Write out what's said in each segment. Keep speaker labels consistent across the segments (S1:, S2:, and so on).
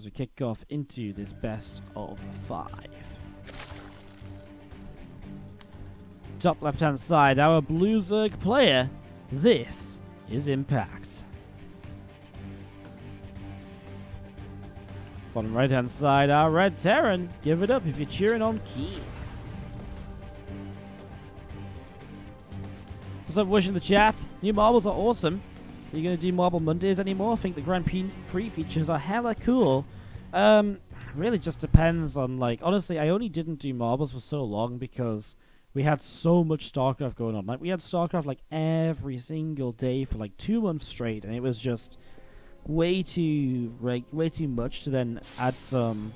S1: as we kick off into this best of 5. Top left-hand side, our blue Zerg player. This is Impact. Bottom right-hand side, our red Terran. Give it up if you're cheering on KeeN. What's up, Wish in the chat? New marbles are awesome. Are you going to do Marble Mondays anymore? I think the Grand Prix features are hella cool. Really just depends on, like, honestly, I only didn't do marbles for so long because we had so much StarCraft going on. Like, we had StarCraft, like, every single day for, like, 2 months straight, and it was just way too much to then add some,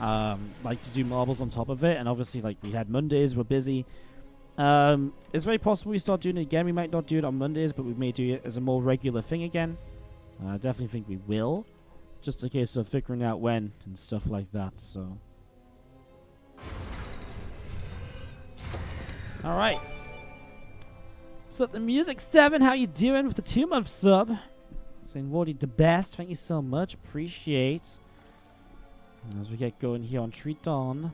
S1: like, to do marbles on top of it. And obviously, like, we had Mondays, we're busy. It's very possible we start doing it again. We might not do it on Mondays, but we may do it as a more regular thing again. I definitely think we will. Just a case of figuring out when and stuff like that, so. Alright. So, the Music 7, how you doing with the 2-month sub? Saying Wardy the best, thank you so much, appreciate. As we get going here on Triton.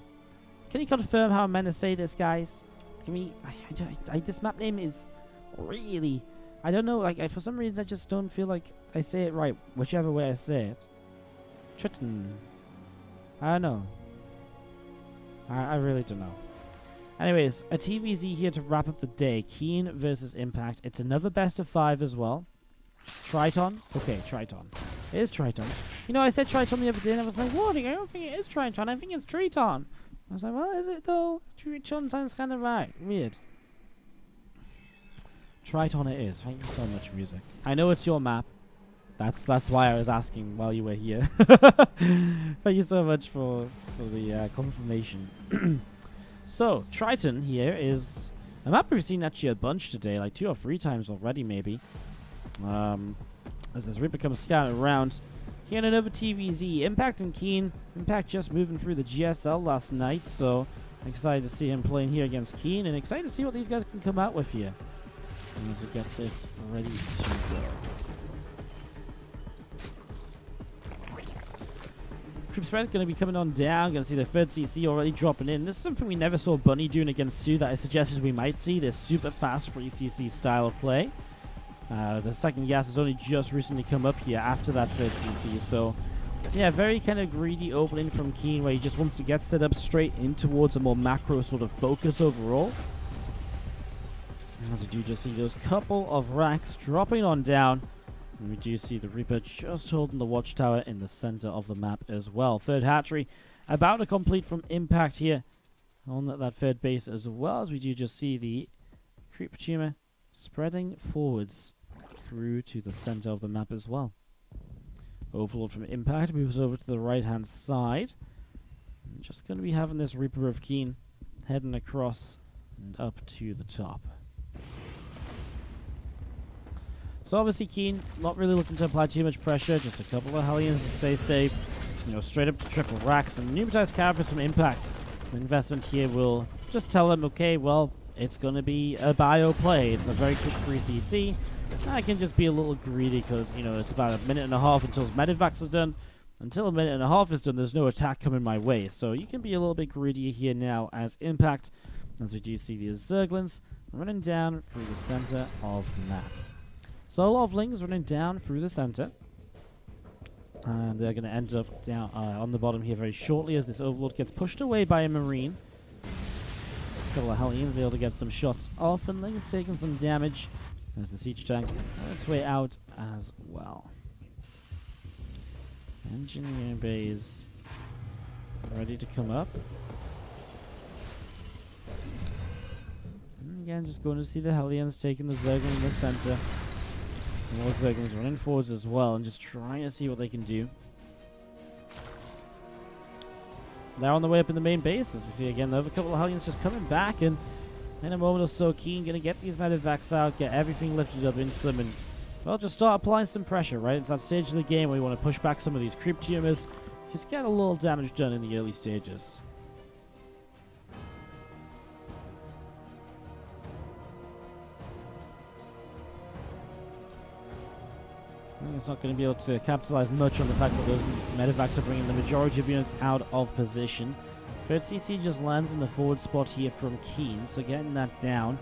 S1: Can you confirm how I'm meant to say this, guys? Can we... this map name is really... I don't know, like, for some reason I just don't feel like I say it right, whichever way I say it. Triton. I don't know. I really don't know. Anyways, a TvZ here to wrap up the day. KeeN versus Impact. It's another best of 5 as well. Triton? Okay, Triton. It is Triton. You know, I said Triton the other day and I was like, what? I don't think it is Triton. I think it's Triton. I was like, well, is it though? Triton sounds kind of right. Weird. Triton it is. Thank you so much, Music. I know it's your map. That's why I was asking while you were here. Thank you so much for the confirmation. So, Triton here is a map we've seen actually a bunch today, like 2 or 3 times already maybe. As this Reaper comes scouting around. Here in another TvZ, Impact and KeeN. Impact just moving through the GSL last night, so excited to see him playing here against KeeN, and excited to see what these guys can come out with here. And as we get this ready to go. Creep spread going to be coming on down. Going to see the 3rd CC already dropping in. This is something we never saw Bunny doing against Sue that I suggested we might see. This super fast 3CC style of play. The second gas has only just recently come up here after that 3rd CC. So, yeah, very kind of greedy opening from KeeN where he just wants to get set up straight in towards a more macro sort of focus overall. As we do just see those couple of racks dropping on down. And we do see the Reaper just holding the watchtower in the center of the map as well. 3rd hatchery about to complete from Impact here on that 3rd base, as well as we do just see the Creep Tumor spreading forwards through to the center of the map as well. Overlord from Impact moves over to the right-hand side. And just going to be having this Reaper of KeeN heading across and up to the top. So obviously KeeN not really looking to apply too much pressure, just a couple of Hellions to stay safe. You know, straight up to triple racks and pneumatized characters from Impact. The investment here will just tell them, okay, well, it's going to be a bio play. It's a very quick 3CC. I can just be a little greedy because, you know, it's about 1.5 minutes until Medivacs are done. Until 1.5 minutes is done, there's no attack coming my way. So you can be a little bit greedier here now as Impact, as we do see the Zerglings running down through the center of the map. So a lot of Lings running down through the center. And they're going to end up down on the bottom here very shortly as this Overlord gets pushed away by a Marine. A couple of Hellions able to get some shots off, and Lings taking some damage as the Siege Tank on its way out as well. Engineering bays ready to come up. And again, just going to see the Hellions taking the Zerglings in the center. Some more Zerglings running forwards as well, and just trying to see what they can do. They're on the way up in the main base, as we see again, another couple of Hellions just coming back, and in a moment or so, KeeN going to get these Medivacs out, get everything lifted up into them, and, well, just start applying some pressure, right? It's that stage of the game where you want to push back some of these creep tumors, just get a little damage done in the early stages. Keen's not going to be able to capitalize much on the fact that those medevacs are bringing the majority of units out of position. Third CC just lands in the forward spot here from KeeN, so getting that down.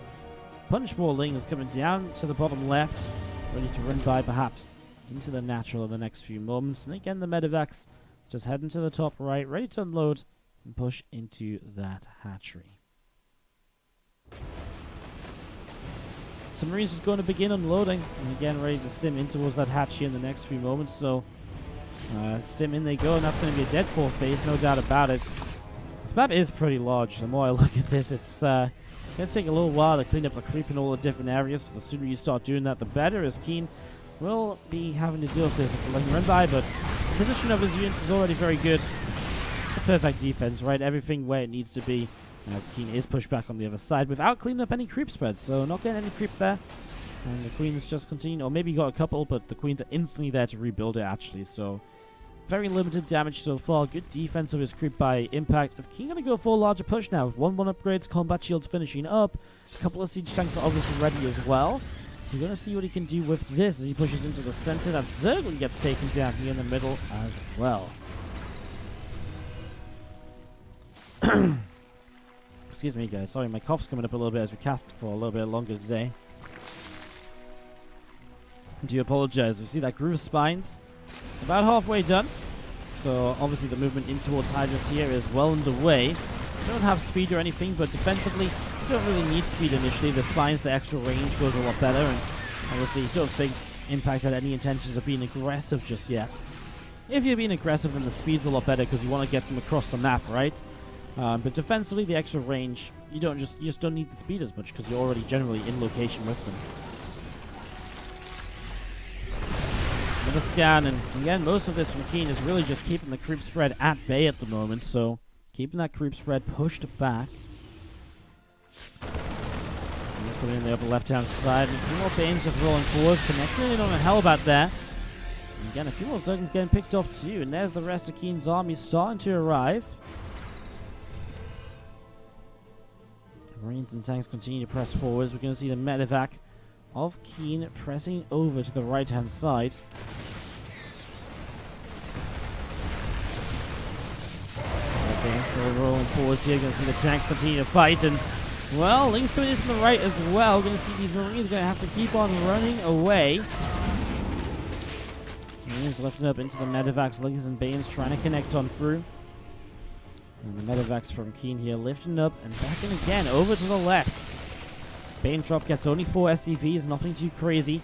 S1: Punchball Ling is coming down to the bottom left, ready to run by perhaps into the natural in the next few moments. And again, the medevacs just heading to the top right, ready to unload and push into that hatchery. Submarines just going to begin unloading, and again ready to stim in towards that hatchery in the next few moments. So stim in they go, and that's going to be a dead fourth base, no doubt about it. This map is pretty large. The more I look at this, it's going to take a little while to clean up the creep in all the different areas. So the sooner you start doing that, the better, as KeeN will be having to deal with this if he run by, but the position of his units is already very good. The perfect defense, right? Everything where it needs to be, as KeeN is pushed back on the other side without cleaning up any creep spreads. So not getting any creep there. And the Queens just continue, or maybe got a couple, but the Queens are instantly there to rebuild it actually. So very limited damage so far. Good defense of his creep by impact. Is KeeN going to go for a larger push now? With 1-1 upgrades, combat shields finishing up. A couple of siege tanks are obviously ready as well. So you're going to see what he can do with this as he pushes into the center. That Zerglin gets taken down here in the middle as well. Excuse me, guys. Sorry, my cough's coming up a little bit as we cast for a little bit longer today. I do apologize. We see that groove spines about halfway done. So obviously the movement in towards Hydras here is well underway. Don't have speed or anything, but defensively you don't really need speed initially. The spines, the extra range goes a lot better, and obviously you don't think Impact had any intentions of being aggressive just yet. If you're being aggressive, then the speed's a lot better because you want to get them across the map, right? But defensively, the extra range, you just don't need the speed as much because you're already generally in location with them. Another scan, and again, most of this from KeeN is really just keeping the creep spread at bay at the moment, so keeping that creep spread pushed back. And just putting in the upper left-hand side, and a few more Banes just rolling forward, connecting in on a Hellbat there. And again, a few more Zerglings getting picked off too, and there's the rest of KeeN's army starting to arrive. Marines and tanks continue to press forwards. We're going to see the medevac of KeeN pressing over to the right-hand side. Okay, still rolling forwards here. Going to see the tanks continue to fight, and well, Ling's coming in from the right as well. We're going to see these Marines going to have to keep on running away. Marines lifting up into the medevacs. Lings and Banes trying to connect on through. And the medevacs from KeeN here lifting up and back in again over to the left. Bane drop gets only 4 SCVs, nothing too crazy.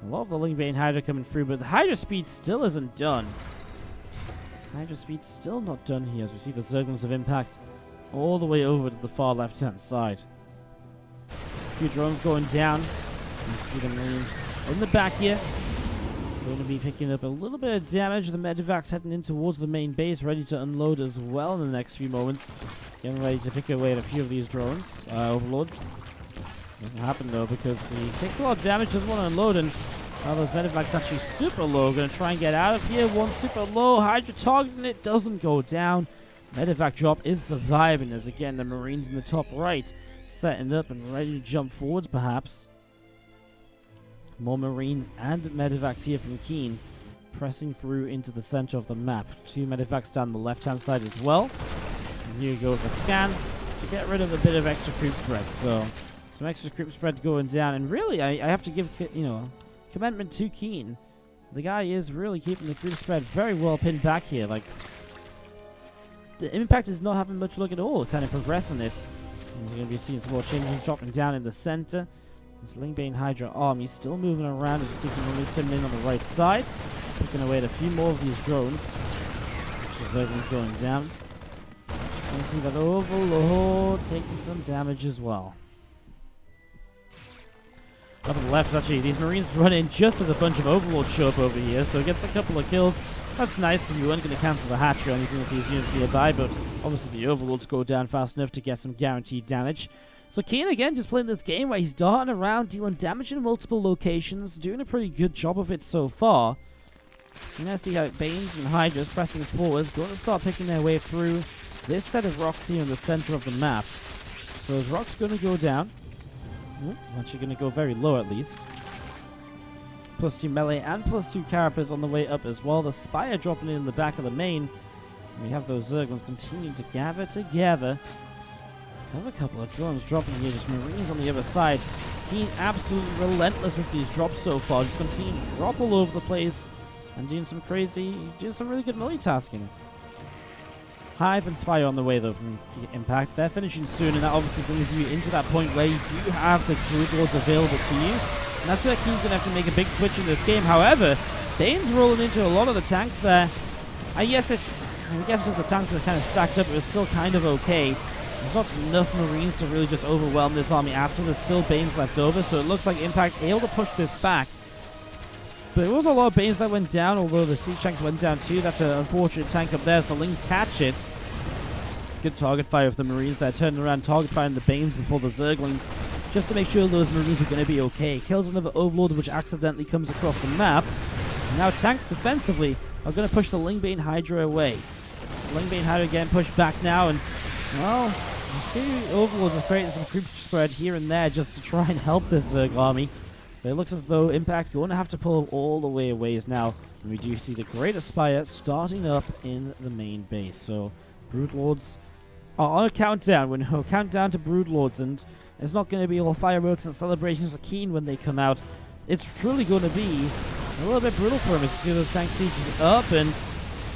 S1: A lot of the Ling Bane Hydra coming through, but the Hydra speed still isn't done. Hydra speed still not done here as we see the Zerglings of Impact all the way over to the far left-hand side. A few drones going down. You see the Marines in the back here. Going to be picking up a little bit of damage. The medevac's heading in towards the main base, ready to unload as well in the next few moments. Getting ready to pick away at a few of these drones, overlords. Doesn't happen though because he takes a lot of damage, doesn't want to unload, and those medevac's actually super low. Going to try and get out of here. One super low, Hydra targeting it, doesn't go down. Medevac drop is surviving as again the Marines in the top right setting up and ready to jump forwards perhaps. More Marines and medevacs here from KeeN pressing through into the center of the map. 2 medevacs down the left-hand side as well. And here you go with a scan to get rid of a bit of extra creep spread. So some extra creep spread going down, and really I have to give commendment to KeeN. The guy is really keeping the creep spread very well pinned back here. Like the Impact is not having much look at all, kind of progressing it. And you're going to be seeing some more changes dropping down in the center. This Lingbane Hydra army still moving around as you see some Marines sitting in on the right side. Picking away at a few more of these drones. Zergling's going down. You see that Overlord taking some damage as well. Up on the left, actually, these Marines run in just as a bunch of Overlords show up over here, so it gets a couple of kills. That's nice because you weren't going to cancel the hatch or anything with these units nearby, but obviously the Overlords go down fast enough to get some guaranteed damage. So KeeN again just playing this game where he's darting around, dealing damage in multiple locations, doing a pretty good job of it so far. You're going to see how Banes and Hydras pressing forwards, going to start picking their way through this set of rocks here in the center of the map. So those rocks going to go down. Actually going to go very low at least. +2 melee and +2 Carapace on the way up as well. The Spire dropping in the back of the main. We have those Zerglings continuing to gather together. Have a couple of drones dropping here, just Marines on the other side. KeeN absolutely relentless with these drops so far. Just continue to drop all over the place and doing some really good multitasking. Hive and Spire on the way though from Impact. They're finishing soon, and that obviously brings you into that point where you do have the Brood Lords available to you. And that's where KeeN's going to have to make a big switch in this game. However, Bane's rolling into a lot of the tanks there. I guess because the tanks are kind of stacked up, it was still kind of okay. There's not enough Marines to really just overwhelm this army after. There's still Banes left over, so it looks like Impact able to push this back. But there was a lot of Banes that went down, although the siege tanks went down too. That's an unfortunate tank up there, so the Lings catch it. Good target fire of the Marines there, turning around, target firing the Banes before the Zerglings, just to make sure those Marines are going to be okay. Kills another Overlord, which accidentally comes across the map. And now tanks defensively are going to push the Lingbane Hydra away. Lingbane Hydra getting pushed back now, and well, a few Overlords are creating some creep spread here and there just to try and help this Zerg army. But it looks as though Impact going to have to pull all the way away now. And we do see the Great Spire starting up in the main base. So Broodlords are on a countdown. We're on a countdown to Broodlords, and it's not going to be all fireworks and celebrations for KeeN when they come out. It's truly going to be a little bit brutal for him as you see those tank sieges up, and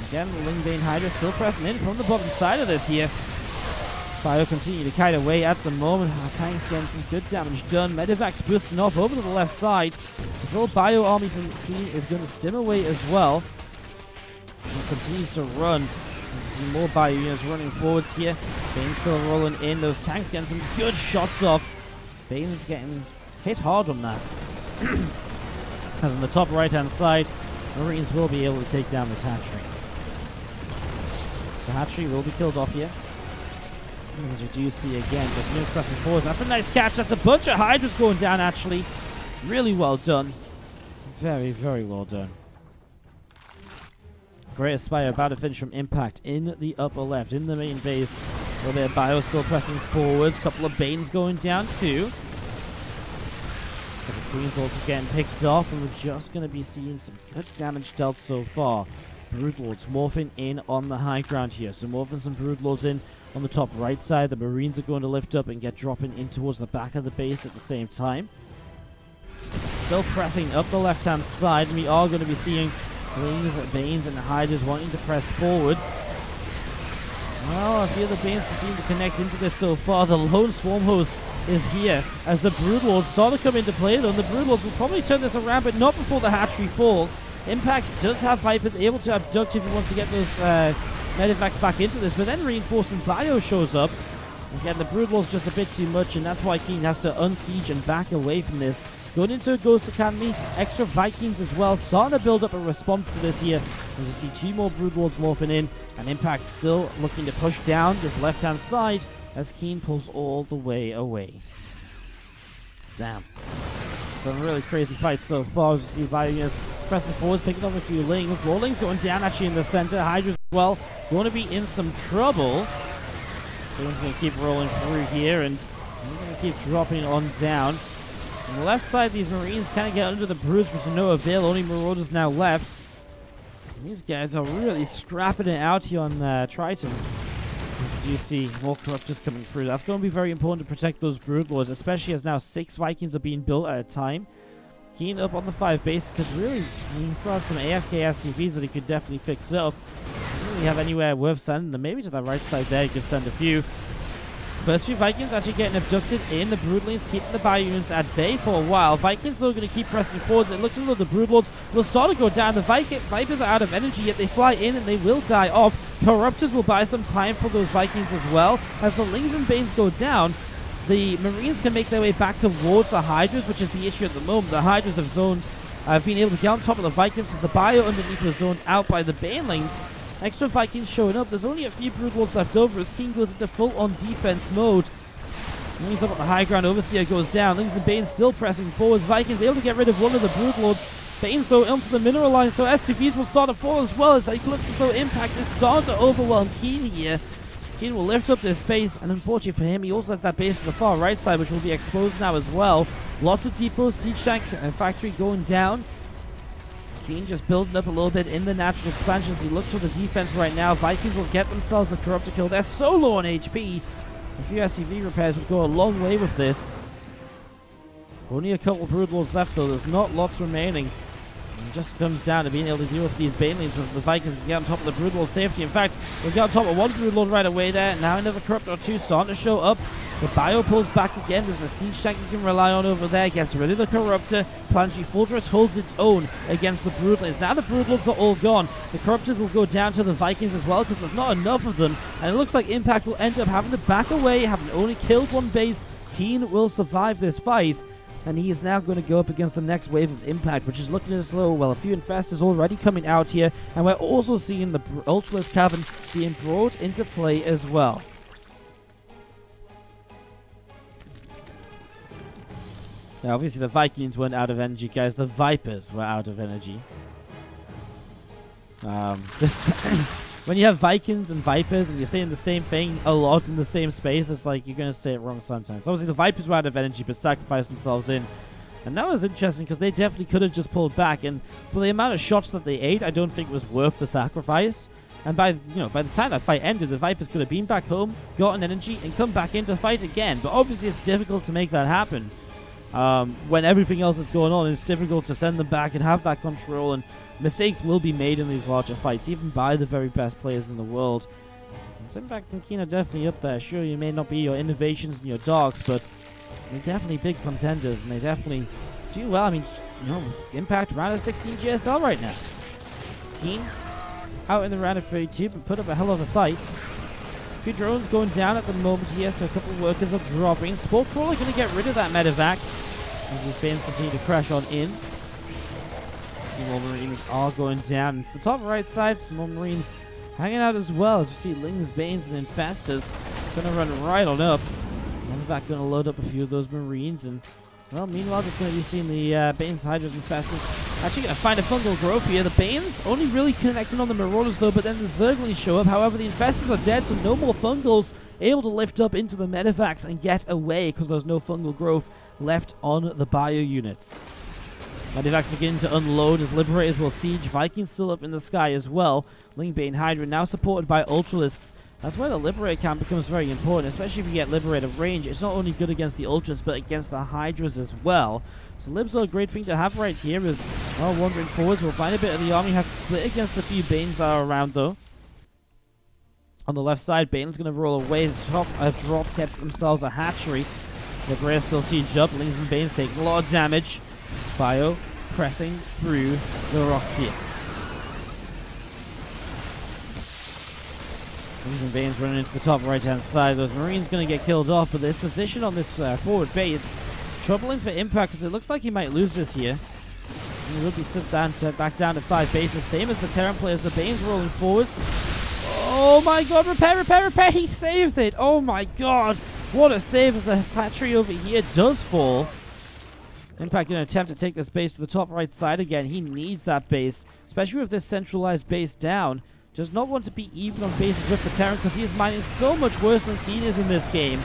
S1: again, the Lingbane Hydra still pressing in from the bottom side of this here. Fire continue to kite away at the moment. Our tanks getting some good damage done. Medivacs boosting off over to the left side. This little bio army from KeeN is going to stim away as well. And continues to run. You see more bio units running forwards here. Bane's still rolling in. Those tanks getting some good shots off. Bane's getting hit hard on that. As on the top right hand side, Marines will be able to take down this hatchery. So hatchery will be killed off here. As we do see again, just units pressing forward. That's a nice catch. That's a bunch of Hydras going down, actually. Really well done. Very, very well done. Great Spire about to finish from Impact in the upper left, in the main base. Where their bio still pressing forwards. Couple of Banes going down, too. But the Queen's also getting picked off, and we're just going to be seeing some good damage dealt so far. Broodlords morphing in on the high ground here. So morphing some Broodlords in on the top right side. The Marines are going to lift up and get dropping in towards the back of the base at the same time. Still pressing up the left-hand side. We are going to be seeing Lings, Banes, and Hydras wanting to press forwards. Well, I feel the Banes continue to connect into this so far. The lone Swarm Host is here as the Broodlords start to come into play, though. And the Broodlords will probably turn this around, but not before the hatchery falls. Impact does have Vipers able to abduct if he wants to get those Medivacs back into this, but then Reinforcing Bio shows up. Again, the Broodlord's just a bit too much, and that's why KeeN has to unsiege and back away from this. Going into a Ghost Academy, extra Vikings as well, starting to build up a response to this here. As you see 2 more Broodlords morphing in, and Impact still looking to push down this left-hand side as KeeN pulls all the way away. Damn. Some really crazy fights so far as you see Valius pressing forward, picking up a few Lings. More Lings going down actually in the center. Hydras as well going to be in some trouble. Bane's going to keep rolling through here, and we're going to keep dropping on down. On the left side, these Marines kind of get under the Broods, but to no avail. Only Marauders now left. And these guys are really scrapping it out here on Triton. As you see more Corruptors coming through. That's going to be very important to protect those Broodlords, especially as now 6 Vikings are being built at a time. KeeN up on the 5 base, because really, he still has some AFK SCVs that he could definitely fix up. Doesn't really have anywhere worth sending them. Maybe to the right side there, he could send a few. First few Vikings actually getting abducted in. The Broodlings keeping the bio units at bay for a while. Vikings though going to keep pressing forwards. It looks as though the Broodlords will start to go down. The Vipers are out of energy, yet they fly in and they will die off. Corruptors will buy some time for those Vikings as well. As the Lings and Banes go down, the Marines can make their way back towards the Hydras, which is the issue at the moment. The Hydras have been able to get on top of the Vikings as the bio underneath was zoned out by the Banelings. Extra Vikings showing up. There's only a few Broodlords left over as KeeN goes into full-on defense mode. Lings up on the high ground. Overseer goes down. Lings and Banes still pressing forwards. Vikings able to get rid of one of the Broodlords. Banes go onto the mineral line, so SCVs will start to fall as well as it looks as though Impact is starting to overwhelm KeeN here. KeeN will lift up this base, and unfortunately for him, he also has that base to the far right side, which will be exposed now as well. Lots of depots, siege tank and factory going down. KeeN just building up a little bit in the natural expansions. He looks for the defense right now. Vikings will get themselves a Corruptor kill. They're so low on HP. A few SCV repairs would go a long way with this. Only a couple Brood Lords left though. There's not lots remaining. It just comes down to being able to deal with these Banelings so the Vikings can get on top of the Brood Lord safety. In fact, we'll get on top of one Brood Lord right away there. Now another Corruptor or two starting to show up. The Bio pulls back again. There's a Siege Tank you can rely on over there. Gets rid of the Corruptor. Planetary Fortress holds its own against the Broodlings. Now the Brood Lords are all gone. The Corruptors will go down to the Vikings as well because there's not enough of them. And it looks like Impact will end up having to back away, having only killed one base. KeeN will survive this fight. And he is now going to go up against the next wave of Impact, which is looking as though, well, a few Infestors already coming out here. And we're also seeing the Ultralisk Cavern being brought into play as well. Now, obviously, the Vikings weren't out of energy, guys. The Vipers were out of energy. When you have Vikings and Vipers and you're saying the same thing a lot in the same space, it's like you're going to say it wrong sometimes. Obviously, the Vipers were out of energy, but sacrificed themselves in. And that was interesting because they definitely could have just pulled back. And for the amount of shots that they ate, I don't think it was worth the sacrifice. And by the time that fight ended, the Vipers could have been back home, gotten energy, and come back in to fight again. But obviously, it's difficult to make that happen. When everything else is going on, it's difficult to send them back and have that control, and mistakes will be made in these larger fights, even by the very best players in the world. And Impact and KeeN are definitely up there. Sure, you may not be your innovations and your darks, but they're definitely big contenders, and they definitely do well. I mean, Impact round of 16 GSL right now. KeeN out in the round of 32, but put up a hell of a fight. A few drones going down at the moment here, so a couple of workers are dropping. Sport Crawler going to get rid of that medevac as these Banes continue to crash on in. Some more Marines are going down. And to the top right side, some more Marines hanging out as well as we see Lings, Banes, and Infestors going to run right on up. Medevac going to load up a few of those Marines, and well, meanwhile, just going to be seeing the Banes, Hydras, and Infestors actually going to find a fungal growth here. The Banes only really connecting on the Marauders though, but then the Zerglings show up. However, the Infestors are dead, so no more fungals able to lift up into the medevacs and get away because there's no fungal growth left on the bio units. Medevacs begin to unload as Liberators will siege. Vikings still up in the sky as well. Lingbane Hydra now supported by Ultralisks. That's why the Liberator camp becomes very important, especially if you get Liberator range. It's not only good against the Ultras, but against the Hydras as well. So Libs are a great thing to have right here as, well, wandering forwards. We'll find a bit of the army has to split against a few Banes that are around, though. On the left side, Bane's going to roll away. Top drop gets themselves a hatchery. Liberator still siege up. Lings and Banes taking a lot of damage. Bio pressing through the rocks here. Lings and Banes running into the top right-hand side. Those Marines going to get killed off, but this position on this forward base, troubling for Impact because it looks like he might lose this here. He will be sent down back down to 5 bases, same as the Terran players. The Banes rolling forwards. Oh my god, repair, repair, repair! He saves it! Oh my god! What a save as the hatchery over here does fall. Impact going to attempt to take this base to the top right side again. He needs that base, especially with this centralized base down. Does not want to be even on bases with the Terran because he is mining so much worse than KeeN is in this game.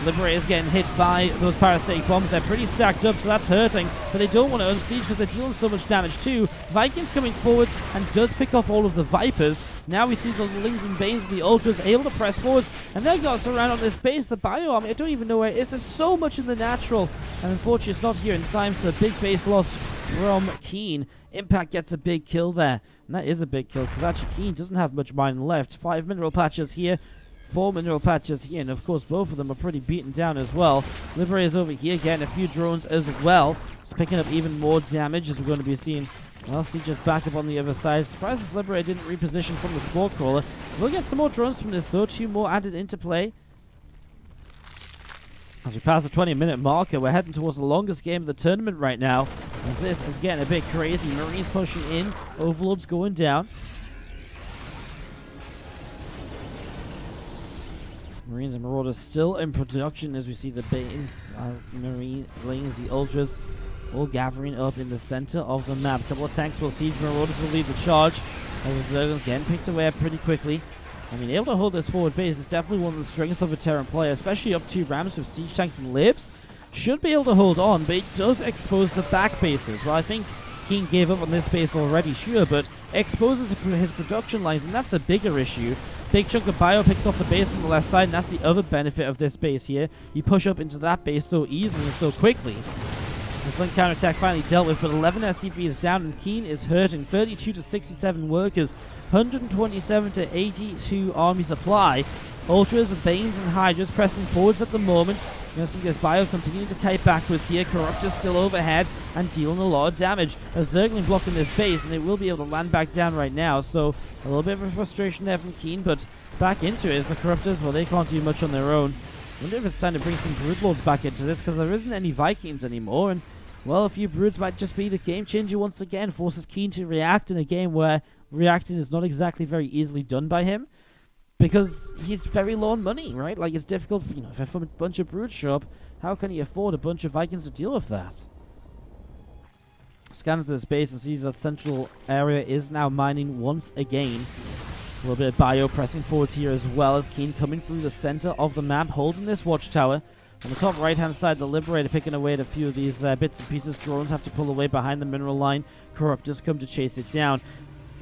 S1: Liberator's getting hit by those parasitic bombs. They're pretty stacked up, so that's hurting. But they don't want to unsiege because they're dealing so much damage too. Vikings coming forwards and does pick off all of the Vipers. Now we see the Lings and Banes and the Ultras able to press forwards. And they've got surround on this base. The bio army, I don't even know where it is. There's so much in the natural. And unfortunately, it's not here in time, so a big base lost from KeeN. Impact gets a big kill there. And that is a big kill because actually KeeN doesn't have much mining left. 5 mineral patches here. 4 mineral patches here, and of course both of them are pretty beaten down as well. Liberator's over here getting a few drones as well. It's picking up even more damage as we're going to be seeing. Well, see just back up on the other side. Surprised this Liberator didn't reposition from the Spore Crawler. We'll get some more drones from this though. 2 more added into play. As we pass the 20-minute marker, we're heading towards the longest game of the tournament right now. As this is getting a bit crazy. Marines pushing in. Overlord's going down. Marines and Marauders still in production as we see the Banes, Marines, the Ultras all gathering up in the center of the map. A couple of tanks will siege. Marauders will lead the charge. As the Zerglings getting picked away pretty quickly. I mean, able to hold this forward base is definitely one of the strengths of a Terran player, especially up 2 Rams with siege tanks and libs. Should be able to hold on, but it does expose the back bases. Well, I think KeeN gave up on this base already, sure, but exposes his production lines, and that's the bigger issue. Big chunk of bio picks off the base from the left side, and that's the other benefit of this base here. You push up into that base so easily and so quickly. This link counterattack finally dealt with, but 11 SCP is down, and KeeN is hurting. 32 to 67 workers, 127 to 82 army supply. Ultras, Banes, and Hydras pressing forwards at the moment. You're going to see this bio continuing to kite backwards here. Corruptor's still overhead and dealing a lot of damage. A Zergling blocking this base, and it will be able to land back down right now. So a little bit of a frustration there from KeeN, but back into it is the Corruptors. Well, they can't do much on their own. I wonder if it's time to bring some Broodlords back into this, because there isn't any Vikings anymore. And, well, a few Broods might just be the game changer once again. Forces KeeN to react in a game where reacting is not exactly very easily done by him. Because he's very low on money, right? Like, it's difficult, for, if a bunch of Broods show up, how can he afford a bunch of Vikings to deal with that? Scans the space and sees that central area is now mining once again. A little bit of bio pressing forwards here as well as KeeN coming through the center of the map, holding this watchtower. On the top right-hand side, the Liberator picking away at a few of these bits and pieces. Drones have to pull away behind the mineral line. Corruptors come to chase it down.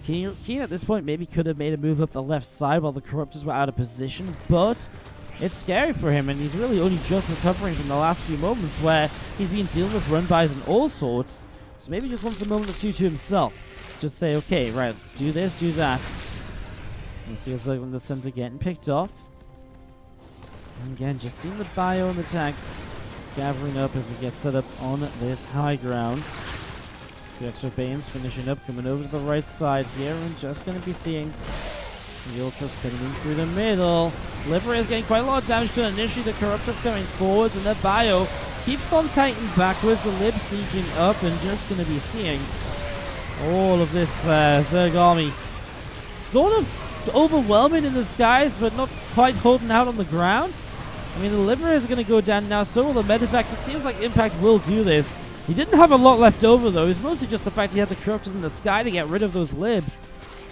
S1: KeeN at this point maybe could have made a move up the left side while the Corruptors were out of position, but it's scary for him, and he's really only just recovering from the last few moments where he's been dealing with run-bys and all sorts, so maybe just wants a moment or two to himself. Just say, okay, right, do this, do that. We'll see us in the center getting picked off. And again, just seeing the bio and the tanks gathering up as we get set up on this high ground. The extra Banes finishing up, coming over to the right side here, and just going to be seeing the Ultras coming in through the middle. Liberator is getting quite a lot of damage to it initially. The Corruptors coming forwards, and the bio keeps on kiting backwards. The Lib sieging up, and just going to be seeing all of this Zerg army sort of overwhelming in the skies, but not quite holding out on the ground. I mean, the Liberator is going to go down now, so will the Medivacs. It seems like Impact will do this. He didn't have a lot left over, though. It was mostly just the fact he had the Corruptors in the sky to get rid of those Libs.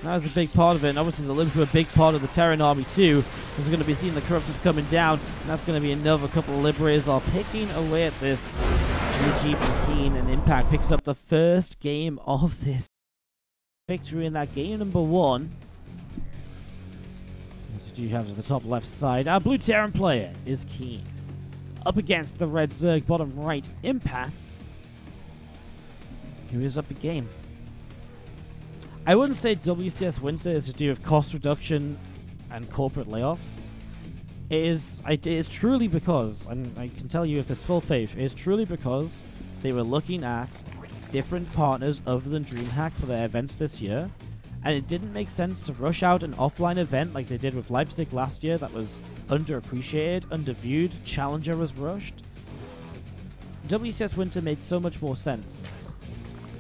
S1: That was a big part of it, and obviously the Libs were a big part of the Terran army, too. Because we're going to be seeing the Corruptors coming down, and that's going to be another couple of Liberators all picking away at this. GG from KeeN, and Impact picks up the first game of this victory in that game number 1. As you do have to the top left side, our blue Terran player is KeeN. Up against the red Zerg bottom right Impact, who is up a game. I wouldn't say WCS Winter is to do with cost reduction and corporate layoffs. It is truly because, and I can tell you with this full faith, it is truly because they were looking at different partners other than DreamHack for their events this year, and it didn't make sense to rush out an offline event like they did with Leipzig last year that was underappreciated, underviewed. Challenger was rushed. WCS Winter made so much more sense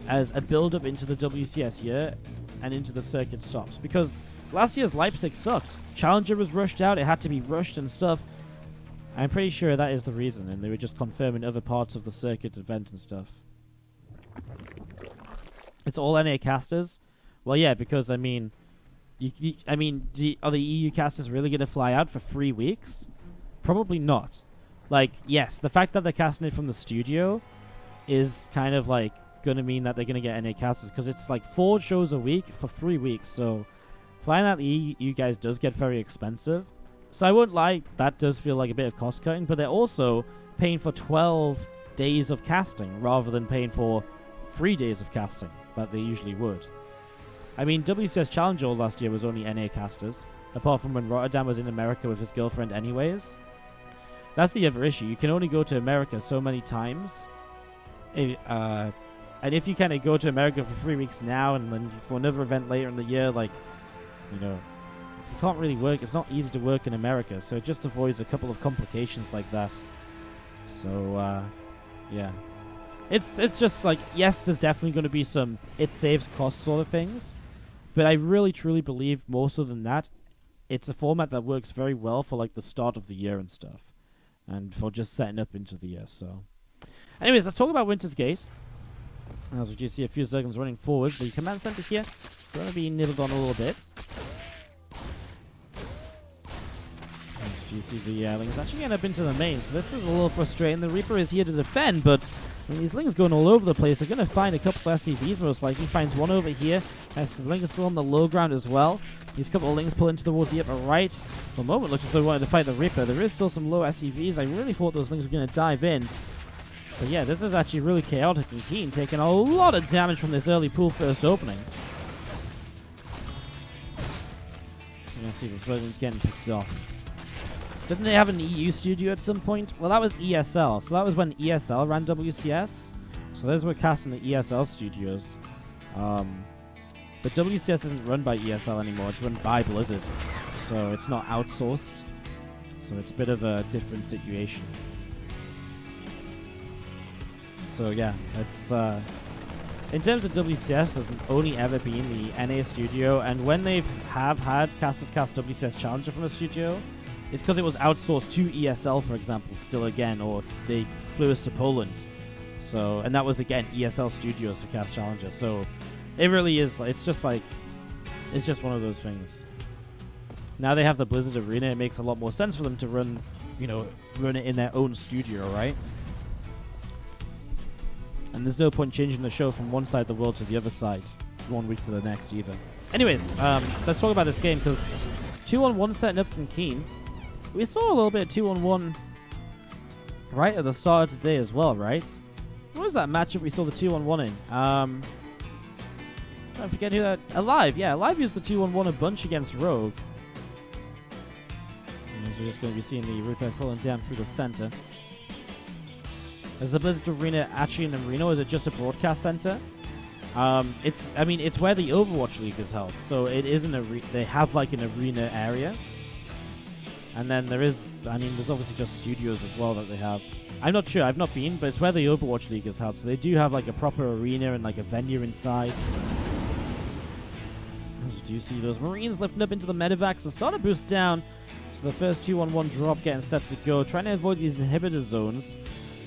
S1: as a build-up into the WCS year and into the circuit stops, because last year's Leipzig sucked. Challenger was rushed out, it had to be rushed and stuff. I'm pretty sure that is the reason, and they were just confirming other parts of the circuit event and stuff. It's all NA casters. Well, yeah, because I mean, are the EU casters really going to fly out for 3 weeks? Probably not. Like, yes, the fact that they're casting it from the studio is kind of like going to mean that they're going to get NA casters, because it's like 4 shows a week for 3 weeks, so flying out the EU guys does get very expensive. So I won't lie, that does feel like a bit of cost cutting, but they're also paying for 12 days of casting rather than paying for 3 days of casting that they usually would. I mean, WCS Challenger last year was only NA casters, apart from when Rotterdam was in America with his girlfriend anyways. That's the other issue. You can only go to America so many times. And if you kind of go to America for 3 weeks now and then for another event later in the year, like, you can't really work. It's not easy to work in America, so it just avoids a couple of complications like that. So, yeah. It's just like, yes, there's definitely going to be some it saves cost sort of things, but I really truly believe more so than that, it's a format that works very well for like the start of the year and stuff, and for just setting up into the year. So, anyways, let's talk about Winter's Gate. As we do see a few Zerglings running forwards, the command center here going to be nibbled on a little bit. As you see the Lings actually end up into the main, so this is a little frustrating. The Reaper is here to defend, but And these Lings going all over the place. They're going to find a couple of SCVs most likely. Finds one over here. Ling is still on the low ground as well. These couple of Lings pull into towards the upper right. For a moment, looks as though they wanted to fight the Reaper. There is still some low SCVs. I really thought those Lings were going to dive in. But yeah, this is actually really chaotic. And KeeN taking a lot of damage from this early pool first opening. So you're going to see the Zerglings getting picked off. Didn't they have an EU studio at some point? Well, that was ESL. So that was when ESL ran WCS. So those were cast in the ESL studios. But WCS isn't run by ESL anymore. It's run by Blizzard. So it's not outsourced. So it's a bit of a different situation. So yeah, it's in terms of WCS, there's only ever been the NA studio. And when they have had casters cast WCS Challenger from a studio, it's because it was outsourced to ESL, for example, still again, or they flew us to Poland. So, and that was again ESL Studios to cast Challenger. So, it really is. It's just one of those things. Now they have the Blizzard Arena. It makes a lot more sense for them to run it in their own studio, right? And there's no point changing the show from one side of the world to the other side, one week to the next either. Anyways, let's talk about this game because 2-on-1 setting up from KeeN. We saw a little bit of 2-on-1 right at the start of today as well, right? What was that matchup we saw the 2-on-1 in? I forget who that... Alive, yeah. Alive used the 2-on-1 a bunch against Rogue. And we're just going to be seeing the Reaper pulling down through the center. Is the Blizzard Arena actually an arena, or is it just a broadcast center? It's where the Overwatch League is held. So it is they have like an arena area. And then there's obviously just studios as well that they have. I'm not sure, I've not been, but it's where the Overwatch League is held. So they do have like a proper arena and like a venue inside. As you do see those Marines lifting up into the medevacs. So start to boost down. So the first 2-on-1 drop getting set to go. Trying to avoid these inhibitor zones.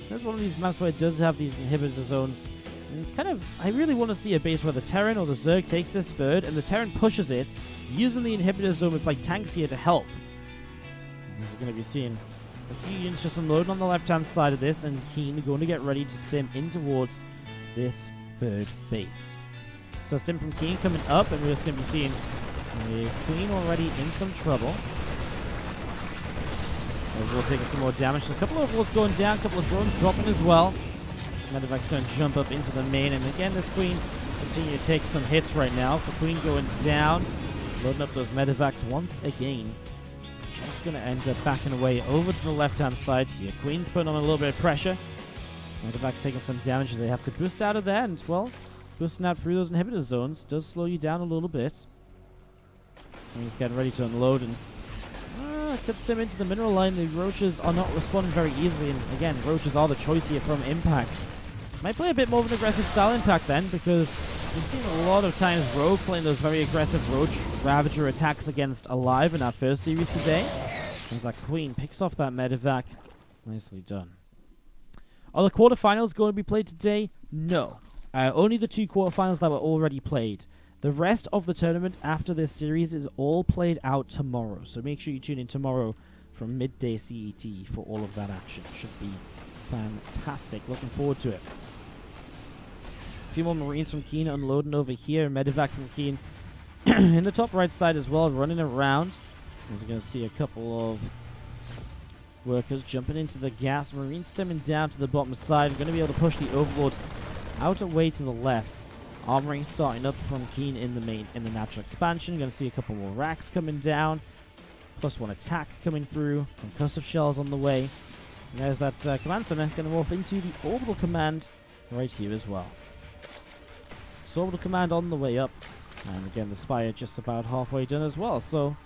S1: There's one of these maps where it does have these inhibitor zones. And I really want to see a base where the Terran or the Zerg takes this third and the Terran pushes it, using the inhibitor zone with like tanks here to help. As we're going to be seeing a few units just unloading on the left-hand side of this, and KeeN going to get ready to stim in towards this third base. So stim from KeeN coming up, and we're just going to be seeing a Queen already in some trouble. Overall taking some more damage. So a couple of overlords going down, a couple of drones dropping as well. Medevac's going to jump up into the main, and again this Queen continue to take some hits right now. So Queen going down, loading up those medevacs once again. Just going to end up backing away over to the left-hand side here. Queen's putting on a little bit of pressure. Medevac's taking some damage. They have to boost out of there, and well, boosting out through those inhibitor zones does slow you down a little bit. Queen's getting ready to unload, and could stem into the mineral line. The Roaches are not responding very easily, and again, Roaches are the choice here from Impact. Might play a bit more of an aggressive style Impact then, because we've seen a lot of times Rogue playing those very aggressive Roach Ravager attacks against Alive in our first series today. As that Queen picks off that medevac. Nicely done. Are the quarterfinals going to be played today? No. Only the 2 quarterfinals that were already played. The rest of the tournament after this series is all played out tomorrow. So make sure you tune in tomorrow from midday CET for all of that action. Should be fantastic. Looking forward to it. A few more Marines from KeeN unloading over here. Medevac from KeeN in the top right side as well, running around. We're going to see a couple of workers jumping into the gas. Marines stemming down to the bottom side. We're going to be able to push the Overlords out away to the left. Armoring starting up from KeeN in the natural expansion. Going to see a couple more racks coming down. +1 attack coming through. Concussive shells on the way. And there's that command center going to morph into the orbital command right here as well. So orbital command on the way up. And again, the Spire just about halfway done as well. So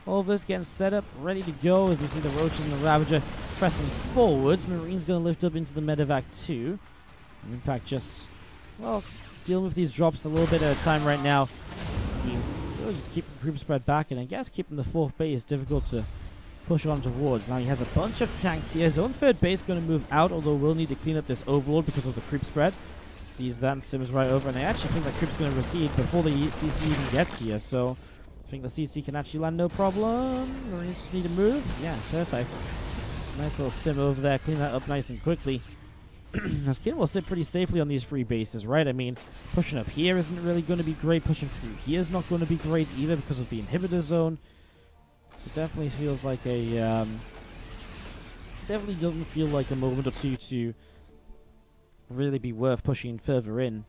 S1: all of this getting set up, ready to go as we see the Roaches and the Ravager pressing forwards. Marine's going to lift up into the medevac too. And Impact just, well, dealing with these drops a little bit at a time right now. Just keep the group spread back, and I guess keeping the 4th base difficult to push on towards. Now he has a bunch of tanks here. His own 3rd base going to move out, although we'll need to clean up this Overlord because of the creep spread. Sees that and sims right over, and I actually think that creep's going to recede before the CC even gets here, so I think the CC can actually land no problem. Marines just need to move. Yeah, perfect. Nice little stim over there. Clean that up nice and quickly. as KeeN will sit pretty safely on these free bases, right? I mean, pushing up here isn't really going to be great. Pushing through here is not going to be great either because of the inhibitor zone. So it definitely feels like a... definitely doesn't feel like a moment or two to really be worth pushing further in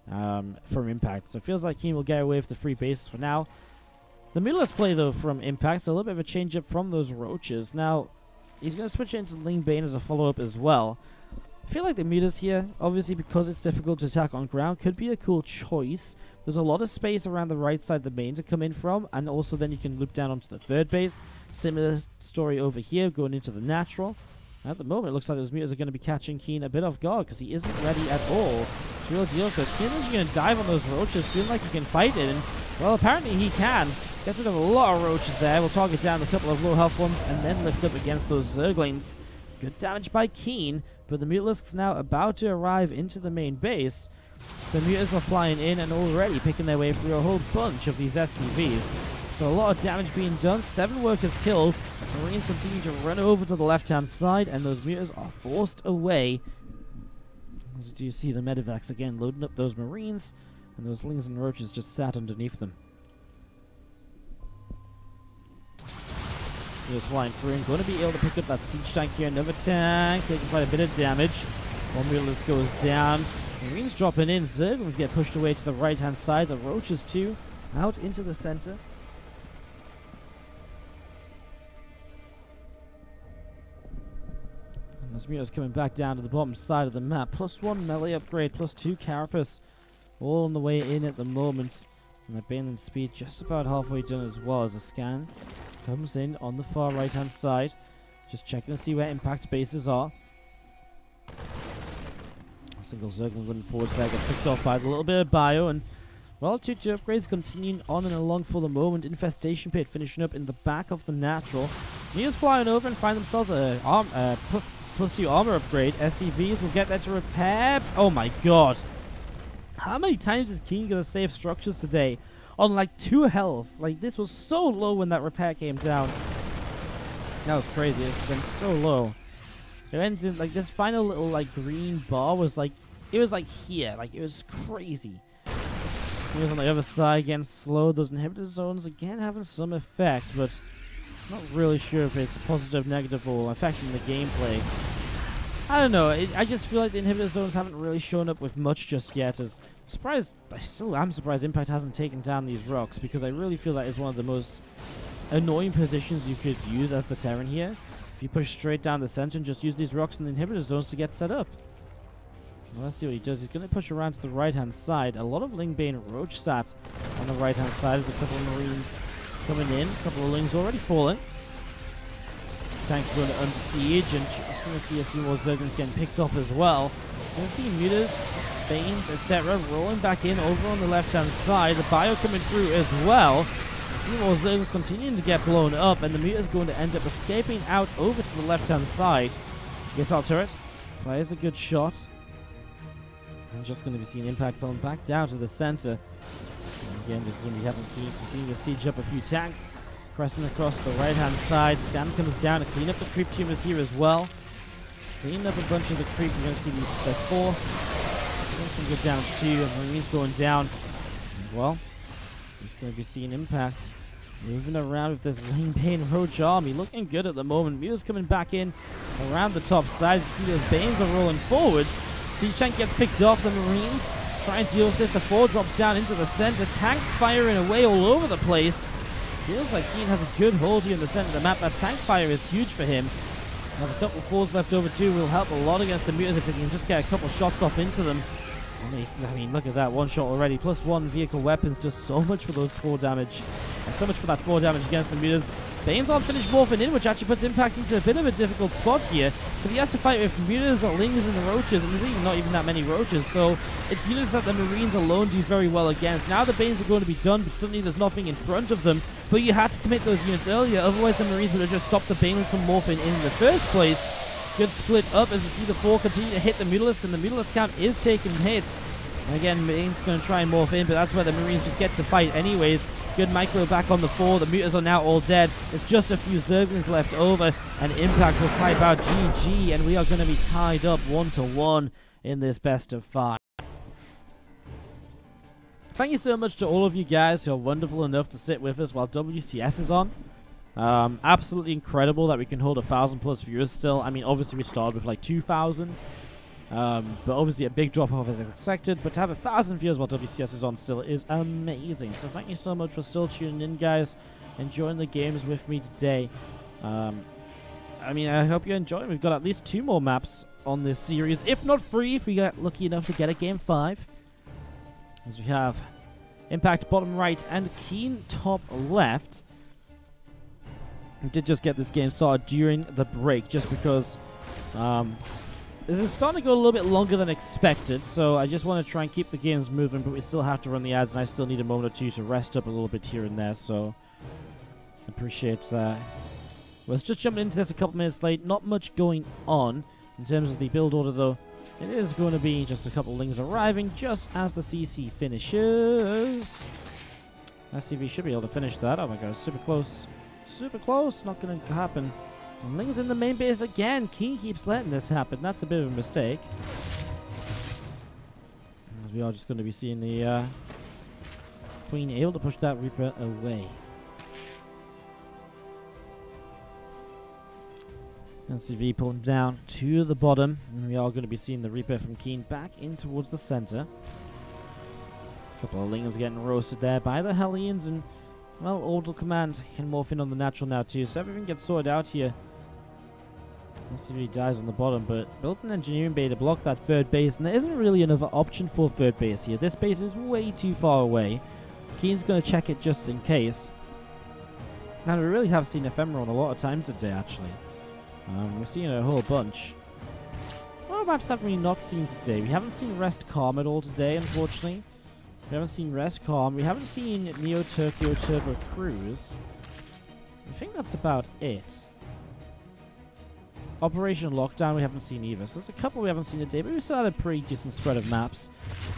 S1: from Impact. So it feels like KeeN will get away with the free bases for now. The Mutalisk play, though, from Impact, so a little bit of a change-up from those Roaches. Now, he's going to switch into Ling Bane as a follow-up as well. I feel like the Mutalisk here, obviously because it's difficult to attack on ground, could be a cool choice. There's a lot of space around the right side of the main to come in from, and also then you can loop down onto the third base. Similar story over here, going into the natural. At the moment, it looks like those Mutals are going to be catching KeeN a bit off guard, because he isn't ready at all. It's a real deal for us. KeeN is going to dive on those Roaches, feeling like he can fight it, and, well, apparently he can. Gets rid of a lot of Roaches there. We'll target down a couple of low health ones, and then lift up against those Zerglings. Good damage by KeeN, but the Mutalisk's now about to arrive into the main base. So the Mutals are flying in and already picking their way through a whole bunch of these SCVs. So a lot of damage being done. 7 workers killed. Marines continue to run over to the left-hand side, and those Mutals are forced away. As you see the medevacs again loading up those Marines, and those Lings and Roaches just sat underneath them. Just flying through and going to be able to pick up that siege tank here. Another tank taking quite a bit of damage. One Mutalisk goes down. Marines dropping in. Zerglings get pushed away to the right-hand side. The Roaches too out into the center. And those Mutalisk coming back down to the bottom side of the map. +1 melee upgrade, +2 carapace. All on the way in at the moment. And the Baneland speed just about halfway done as well as a scan comes in on the far right hand side. Just checking to see where impact bases are. A single Zergling running forwards there, gets picked off by a little bit of bio, and well, 2-2 upgrades continuing on and along for the moment. Infestation Pit finishing up in the back of the natural. Neos flying over and find themselves a +2 armor upgrade. SCVs will get there to repair. Oh my god. How many times is KeeN gonna save structures today? On like 2 health. Like, this was so low when that repair came down. That was crazy. It went so low. It ends in like this final little like green bar was like, it was like here. Like, it was crazy. It was on the other side again, slow. Those inhibitor zones again having some effect, but not really sure if it's positive, negative, or affecting the gameplay. I don't know. I just feel like the inhibitor zones haven't really shown up with much just yet. As surprised, I still am surprised Impact hasn't taken down these rocks, because I really feel that is one of the most annoying positions you could use as the Terran here. If you push straight down the center and just use these rocks in the inhibitor zones to get set up. Well, let's see what he does. He's going to push around to the right-hand side. A lot of Lingbane Roach sat on the right-hand side. There's a couple of Marines coming in. A couple of Lings already fallen. Tank's going to unsiege, and just going to see a few more Zerglings getting picked off as well. Going to see Mutas, Banes, etc. rolling back in over on the left-hand side. The bio coming through as well. A few more Zerglings continuing to get blown up, and the Muta's going to end up escaping out over to the left-hand side. Gets our turret. Fires a good shot. I'm just going to be seeing Impact pulling back down to the center. And again, just going to be having KeeN continue to siege up a few tanks. Pressing across the right-hand side. Scan comes down to clean up the creep tumors here as well. Clean up a bunch of the creep. We're going to see these. There's 4. Some good down 2. And Marines going down. And well, just going to be seeing Impact moving around with this Lingbane Roach army. Looking good at the moment. Muta's coming back in around the top side. You see those Banes are rolling forwards. Siege tank gets picked off. The Marines try and deal with this. A 4 drops down into the center. Tanks firing away all over the place. Feels like KeeN has a good hold here in the center of the map. That tank fire is huge for him. Has a couple of 4s left over too. Will help a lot against the Mutas if he can just get a couple shots off into them. I mean, look at that. 1 shot already. +1 vehicle weapons. Just so much for those 4 damage. And so much for that 4 damage against the Mutas. Bane's on finished morphing in, which actually puts Impact into a bit of a difficult spot here. Because he has to fight with Mutas, Lings, and the Roaches. And there's really not even that many Roaches. So it's units that the Marines alone do very well against. Now the Banes are going to be done, but suddenly there's nothing in front of them. But you had to commit those units earlier. Otherwise the Marines would have just stopped the Banelings from morphing in the first place. Good split up as we see the 4 continue to hit the Mutalisk. And the Mutalisk count is taking hits. And again, Bane's going to try and morph in, but that's where the Marines just get to fight anyways. good micro back on the 4. The Mutas are now all dead. There's just a few Zerglings left over, and Impact will type out GG, and we are going to be tied up 1-1 in this best of 5. Thank you so much to all of you guys who are wonderful enough to sit with us while WCS is on. Absolutely incredible that we can hold 1,000+ viewers still. I mean, obviously we started with like 2,000. But obviously a big drop off as expected, but to have 1,000 viewers while WCS is on still is amazing. So thank you so much for still tuning in, guys, enjoying the games with me today. I mean, I hope you enjoy it. We've got at least 2 more maps on this series, if not 3, if we get lucky enough to get a game 5. As we have Impact bottom right and KeeN top left. We did just get this game started during the break, just because this is starting to go a little bit longer than expected, so I just want to try and keep the games moving, but we still have to run the ads, and I still need a moment or two to rest up a little bit here and there, so appreciate that. Let's just jump into this a couple minutes late. Not much going on in terms of the build order, though. It is going to be just a couple of lings arriving just as the CC finishes. SCV should be able to finish that. Oh my god, super close. Super close. Not going to happen. And Ling's in the main base again. KeeN keeps letting this happen. That's a bit of a mistake. As we are just going to be seeing the Queen able to push that Reaper away. LCV pulling down to the bottom. And we are going to be seeing the Reaper from KeeN back in towards the center. A couple of Lings getting roasted there by the Hellions. And, well, Orbital Command can morph in on the natural now too. So everything gets sorted out here. LCV dies on the bottom, but built an engineering bay to block that third base, and there isn't really another option for third base here. This base is way too far away. KeeN's going to check it just in case. And we really have seen Ephemeron a lot of times today, actually. We've seen it a whole bunch. What maps have we not seen today? We haven't seen Rest Calm at all today, unfortunately. We haven't seen Rest Calm. We haven't seen Neo Tokyo Turbo Cruise. I think that's about it. Operation Lockdown we haven't seen either. So there's a couple we haven't seen today, but we still had a pretty decent spread of maps.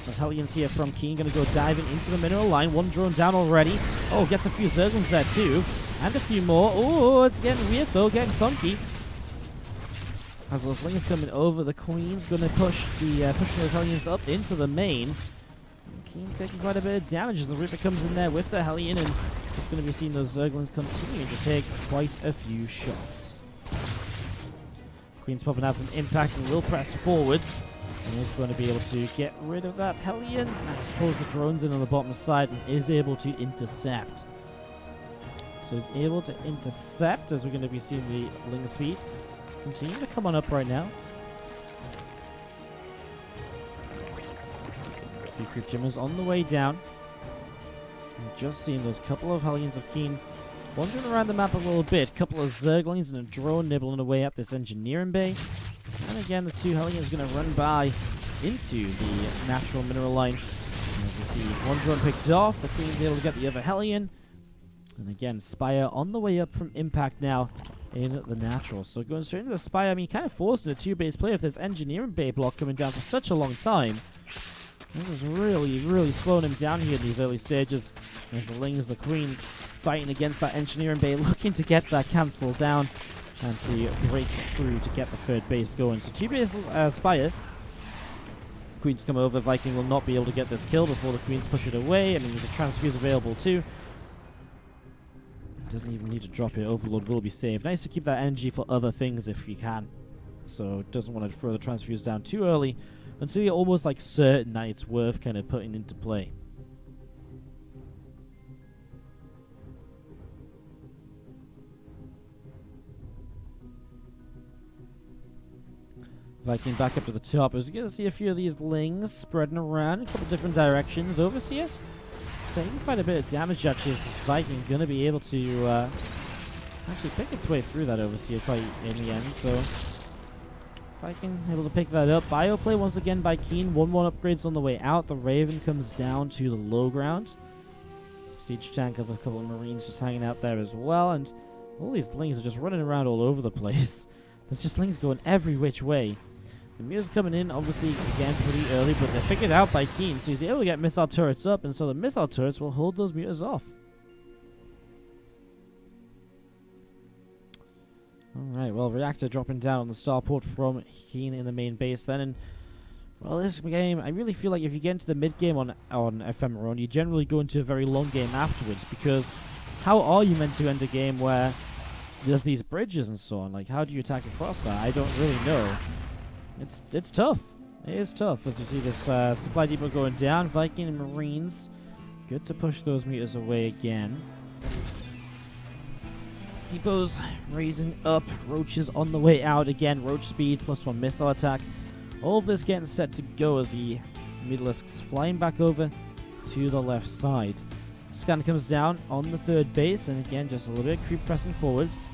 S1: As Hellions here from KeeN going to go diving into the mineral line. One drone down already. Oh, gets a few Zerglings there too. And a few more. Oh, it's getting weird though, getting funky. As those Lings coming over, the Queen's going to push the pushing those Hellions up into the main. KeeN taking quite a bit of damage as the Reaper comes in there with the Hellion, and just going to be seeing those Zerglings continue to take quite a few shots. Queen's popping out from Impact and will press forwards, and is going to be able to get rid of that Hellion. And I suppose the drone's in on the bottom side and is able to intercept. So he's able to intercept as we're going to be seeing the Ling speed continue to come on up right now. A few Creep Jimmers on the way down. And just seeing those couple of Hellions of KeeN wandering around the map a little bit. Couple of Zerglings and a drone nibbling away at this engineering bay. And again, the 2 Hellions going to run by into the natural mineral line. And as we see one drone picked off, the Queen's able to get the other Hellion. And again, Spire on the way up from Impact now in the natural. So going straight into the Spire, I mean, kind of forced in a 2-base play with this engineering bay block coming down for such a long time. This is really, really slowing him down here in these early stages. There's the Lings, the Queens fighting against that engineering bay, looking to get that cancel down and to break through to get the third base going. So 2-base Spire. Queens come over. Viking will not be able to get this kill before the Queens push it away. I mean, there's a transfuse available too. Doesn't even need to drop it. Overload will be saved. Nice to keep that energy for other things if you can. So doesn't want to throw the transfuse down too early until you're almost like certain that it's worth kind of putting into play. Viking back up to the top. As you can see a few of these Lings spreading around in a couple different directions. Overseer taking quite a bit of damage actually. Is this Viking going to be able to actually pick its way through that Overseer quite in the end. So Viking able to pick that up. Bioplay once again by KeeN. 1-1 upgrades on the way out. The Raven comes down to the low ground. Siege tank of a couple of Marines just hanging out there as well. And all these Lings are just running around all over the place. There's just Lings going every which way. The Muse coming in, obviously, again, pretty early, but they're figured out by KeeN, so he's able to get missile turrets up, and so the missile turrets will hold those Mutas off. Alright, well, reactor dropping down on the starport from KeeN in the main base then, and well, this game, I really feel like if you get into the mid-game on Ephemeron, you generally go into a very long game afterwards, because how are you meant to end a game where there's these bridges and so on? Like, how do you attack across that? I don't really know. It's tough. It is tough, as you see this supply depot going down. Viking and Marines, good to push those meters away again. Depots raising up, Roaches on the way out again, Roach speed, +1 missile attack. All of this getting set to go as the Mutalisks flying back over to the left side. Scan comes down on the third base, and again, just a little bit of creep pressing forwards.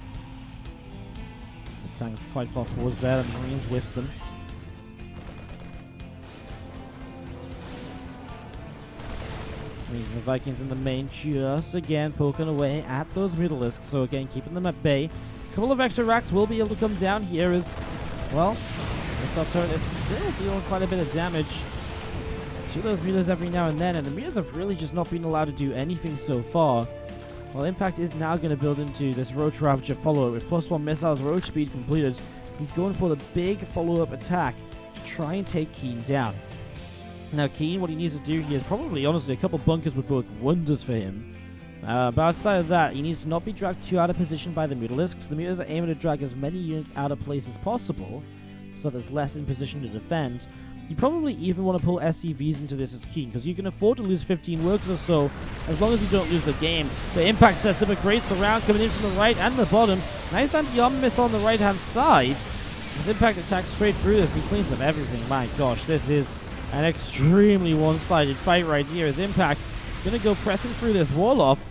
S1: The tanks quite far forwards there, the Marines with them. Marines and the Vikings in the main, just again poking away at those Mutalisks, so again, keeping them at bay. A couple of extra racks will be able to come down here as, well, missile turret is still dealing quite a bit of damage to those meters every now and then, and the meters have really just not been allowed to do anything so far. Well, Impact is now going to build into this Roach Ravager follow-up with +1 missiles, Roach speed completed. He's going for the big follow-up attack to try and take KeeN down. Now, KeeN, what he needs to do here is probably, honestly, a couple bunkers would work wonders for him. But outside of that, he needs to not be dragged too out of position by the Mutalisks. The Mutalisks are aiming to drag as many units out of place as possible, so there's less in position to defend. You probably even want to pull SCVs into this as KeeN, because you can afford to lose 15 workers or so, as long as you don't lose the game. The Impact sets up a great surround coming in from the right and the bottom. Nice anti-armor missile on the right-hand side. As Impact attacks straight through this, he cleans up everything. My gosh, this is an extremely one-sided fight right here, as Impact going to go pressing through this wall off.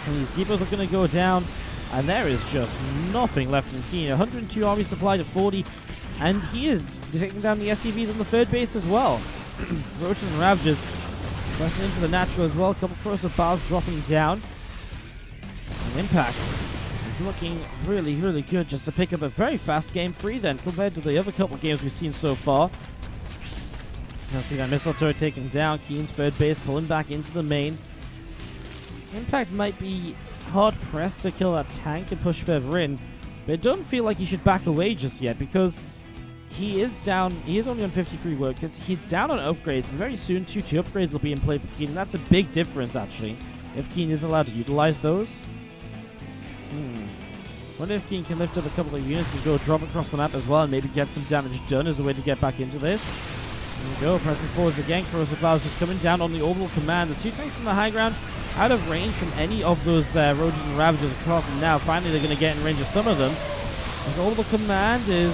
S1: And these depots are going to go down, and there is just nothing left from KeeN. 102 army supply to 40. And he is taking down the SCVs on the third base as well. Roaches and Ravagers pressing into the natural as well. A couple corrosive bars dropping down. And Impact is looking really, really good just to pick up a very fast game 3 then compared to the other couple games we've seen so far. Now see that missile turret taken down. KeeN's third base pulling back into the main. Impact might be hard pressed to kill that tank and push further in. But it doesn't feel like he should back away just yet, because he is down. He is only on 53 workers. He's down on upgrades, and very soon 2 upgrades will be in play for KeeN. And that's a big difference, actually, if KeeN is allowed to utilize those. Wonder if KeeN can lift up a couple of units and go drop across the map as well, and maybe get some damage done as a way to get back into this. There we go, pressing forwards again. Corrosive bars just coming down on the orbital command. The 2 tanks on the high ground, out of range from any of those Roaches and Ravagers across them now. Finally, they're going to get in range of some of them. The orbital command is,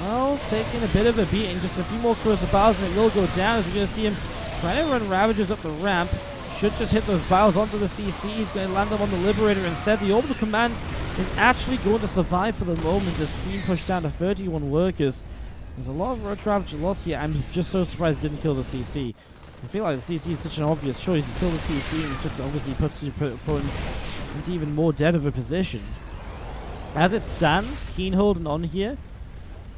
S1: well, taking a bit of a beating. Just a few more corrosive bars and it will go down, as we're going to see him trying to run Ravagers up the ramp. Should just hit those biles onto the CC. He's going to land them on the Liberator instead. The orbital command is actually going to survive for the moment as KeeN pushed down to 31 workers. There's a lot of Roach Ravager loss here. I'm just so surprised it didn't kill the CC. I feel like the CC is such an obvious choice. You kill the CC and it just obviously puts your opponent into even more dead of a position. As it stands, KeeN holding on here.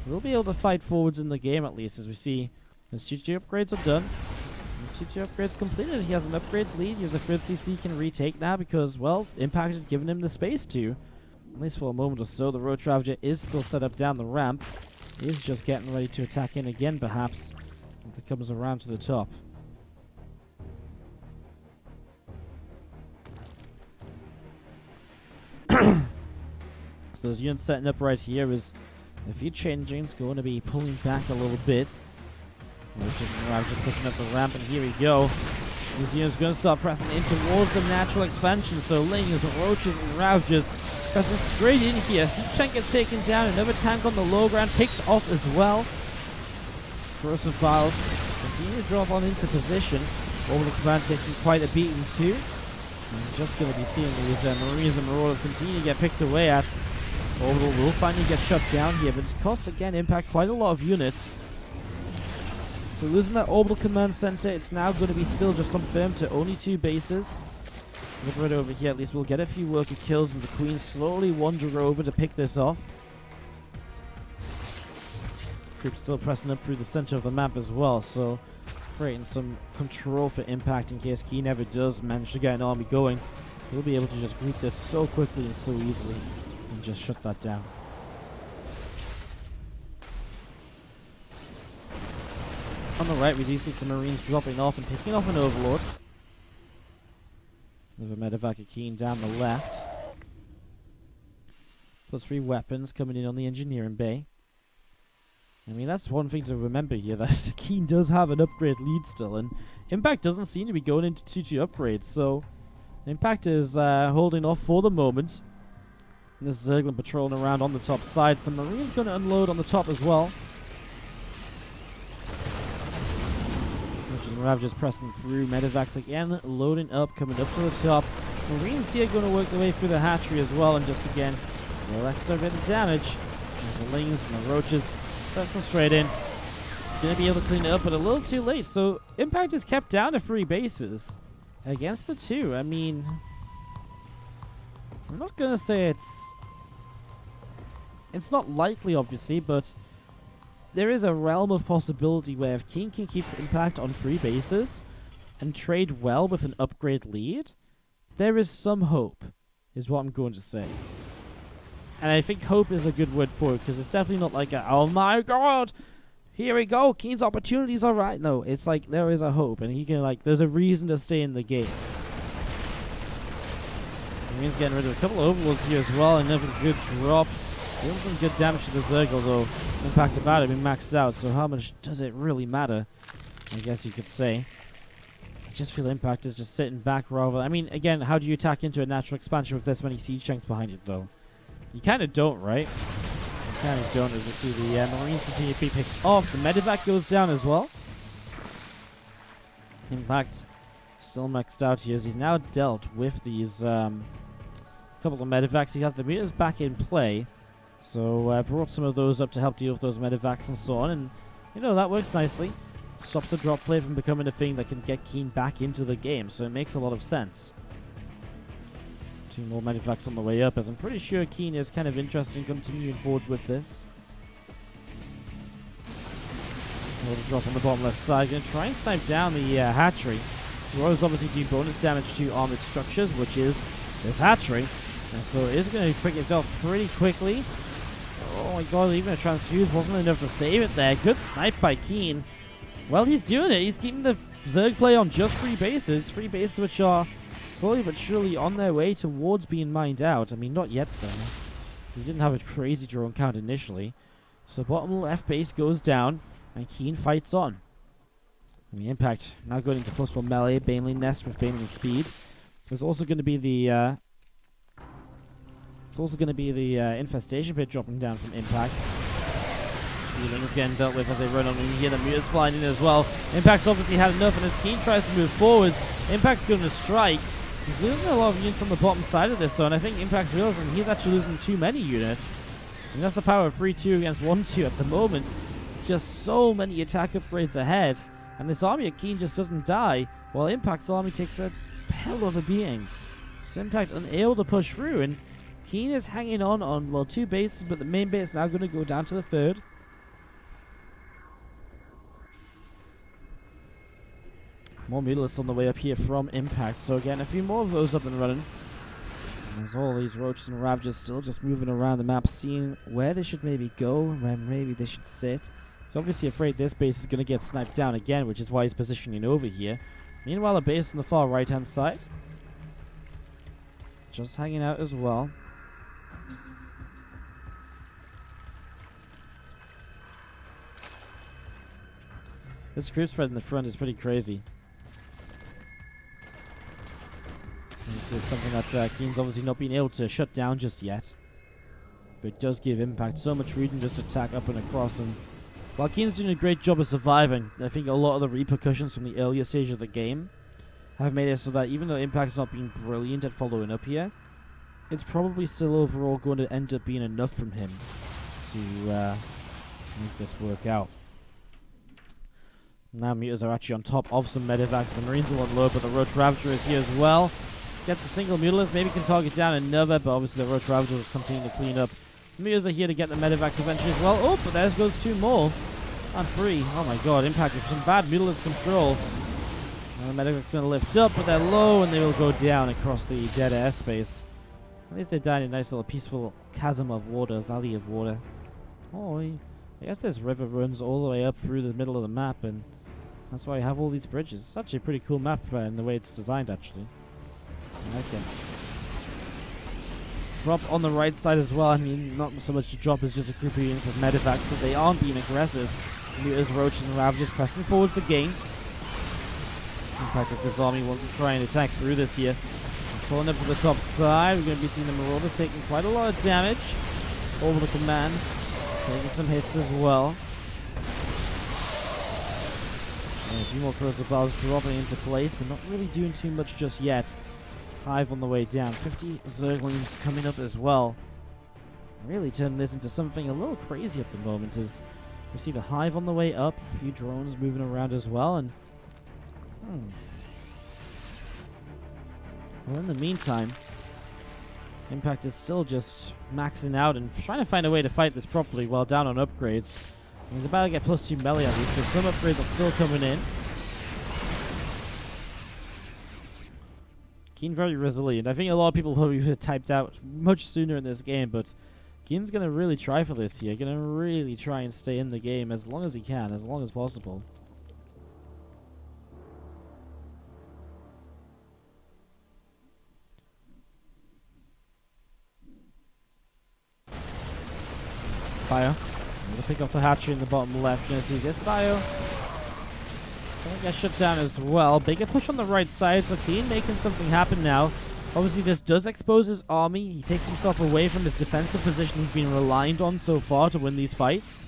S1: We'll be able to fight forwards in the game at least, as we see his 2 upgrades are done. 2 upgrades completed. He has an upgrade lead. He has a third CC he can retake now because, well, Impact has given him the space to. At least for a moment or so. The Roach Ravager is still set up down the ramp. He is just getting ready to attack in again, perhaps, as it comes around to the top. So those units setting up right here is a few changings going to be pulling back a little bit. Just pushing up the ramp, and here we go. These units going to start pressing in towards the natural expansion. So Lings, Roaches, and Ravagers pressing straight in here. Siege tank gets taken down. Another tank on the low ground picked off as well. Corrosive Vials continue to drop on into position. Orbital command taking quite a beating too. I'm just going to be seeing these Marines and Marauders continue to get picked away at. Orbital will finally get shut down here, but it costs again Impact quite a lot of units. So losing that orbital command center, it's now going to be still just confirmed to only 2 bases. Liberator over here at least will get a few worker kills as the Queens slowly wander over to pick this off. Troops still pressing up through the center of the map as well, so creating some control for Impact in case KeeN ever does manage to get an army going. He'll be able to just group this so quickly and so easily and just shut that down. On the right, we do see some Marines dropping off and picking off an Overlord. Another medevac of KeeN down the left. Plus 3 weapons coming in on the engineering bay. I mean, that's one thing to remember here, that KeeN does have an upgrade lead still, and Impact doesn't seem to be going into 2-2 upgrades, so Impact is holding off for the moment. And this Zergling patrolling around on the top side. Some Marines going to unload on the top as well. Ravagers pressing through. Medevacs again, loading up, coming up to the top. Marines here going to work their way through the hatchery as well, and just again, a little extra bit of damage. There's the Lings and the Roaches. Pressing straight in. Going to be able to clean it up, but a little too late. So Impact is kept down to 3 bases against the 2. I mean, I'm not going to say it's not likely, obviously, but there is a realm of possibility where if KeeN can keep Impact on 3 bases and trade well with an upgrade lead, there is some hope, is what I'm going to say. And I think hope is a good word for it, because it's definitely not like, oh my god, here we go, KeeN's opportunities are right. No, it's like there is a hope, and he can, like, there's a reason to stay in the game. Marines getting rid of a couple of Overlords here as well, another good drop. Doing some good damage to the Zerg, although Impact about it been maxed out, so how much does it really matter? I guess you could say. I just feel Impact is just sitting back rather. I mean, again, how do you attack into a natural expansion with this many siege tanks behind it, though? You kind of don't, right? You kind of don't, as you see the Marines continue to be picked off. The medevac goes down as well. Impact still maxed out here as he's now dealt with these couple of medevacs. He has the meters back in play. So brought some of those up to help deal with those medevacs and so on, and you know, that works nicely. Stops the drop play from becoming a thing that can get KeeN back into the game, so it makes a lot of sense. 2 more medevacs on the way up, as I'm pretty sure KeeN is kind of interested in continuing forward with this. Another drop on the bottom left side, going to try and snipe down the hatchery. Royals obviously do bonus damage to armored structures, which is this hatchery, and so it is going to pick it off pretty quickly. Oh my god, even a transfuse wasn't enough to save it there. Good snipe by KeeN. Well, he's doing it. He's keeping the Zerg play on just 3 bases. 3 bases which are slowly but surely on their way towards being mined out. I mean, not yet though. He didn't have a crazy drone count initially. So bottom left base goes down, and KeeN fights on. I mean, Impact now going into +1 melee. Baneling Nest with Baneling Speed. There's also going to be the infestation pit dropping down from Impact. Healing is getting dealt with as they run on in here. The muters flying in as well. Impact's obviously had enough, and as KeeN tries to move forwards, Impact's going to strike. He's losing a lot of units on the bottom side of this, though, and I think Impact's realizing he's actually losing too many units. And that's the power of 3-2 against 1-2 at the moment. Just so many attack upgrades ahead, and this army of KeeN just doesn't die, while Impact's army takes a hell of a beating. So Impact unable to push through, and KeeN is hanging on, well, 2 bases, but the main base is now going to go down to the 3rd. More mutalisks on the way up here from Impact. So again, a few more of those up and running. And there's all these Roaches and Ravagers still just moving around the map, seeing where they should maybe go, where maybe they should sit. He's obviously afraid this base is going to get sniped down again, which is why he's positioning over here. Meanwhile, a base on the far right-hand side, just hanging out as well. This group spread in the front is pretty crazy. This is something that KeeN's obviously not been able to shut down just yet. But it does give Impact so much freedom just to attack up and across. And while KeeN's doing a great job of surviving, I think a lot of the repercussions from the earlier stage of the game have made it so that even though Impact's not been brilliant at following up here, it's probably still overall going to end up being enough from him to make this work out. Now Muters are actually on top of some medevacs. The Marines are on low, but the Roach Ravager is here as well. Gets a single Mutalist, maybe can target down another, but obviously the Roach Ravager will continue to clean up. The Muters are here to get the medevacs eventually as well. Oh, but there goes 2 more. And 3. Oh my god, Impact with some bad Mutalist control. Now the medevac's going to lift up, but they're low, and they will go down across the dead airspace. At least they're down in a nice little peaceful chasm of water, valley of water. Oh, I guess this river runs all the way up through the middle of the map, and that's why I have all these bridges. It's actually a pretty cool map in the way it's designed, actually. I like it. Drop on the right side as well. I mean, not so much to drop as just a group of units with medevacts, but they aren't being aggressive. Mutas, Roaches, and Ravagers pressing forwards again. In fact, if this army wants to try and attack through this here, it's pulling up to the top side. We're going to be seeing the Marauders taking quite a lot of damage over the command. Taking some hits as well. And a few more corrosive bars dropping into place, but not really doing too much just yet. Hive on the way down. 50 Zerglings coming up as well. Really turning this into something a little crazy at the moment as we see the Hive on the way up. A few drones moving around as well. And well, in the meantime, Impact is still just maxing out and trying to find a way to fight this properly while down on upgrades. He's about to get +2 melee at least, so some upgrades are still coming in. KeeN very resilient. I think a lot of people probably would have typed out much sooner in this game, but KeeN's going to really try for this here. Going to really try and stay in the game as long as he can, as long as possible. Bio. Gonna pick up the hatchery in the bottom left. Gonna see this bio. Gonna get shut down as well. Bigger push on the right side, so KeeN making something happen now. Obviously, this does expose his army. He takes himself away from his defensive position he's been reliant on so far to win these fights.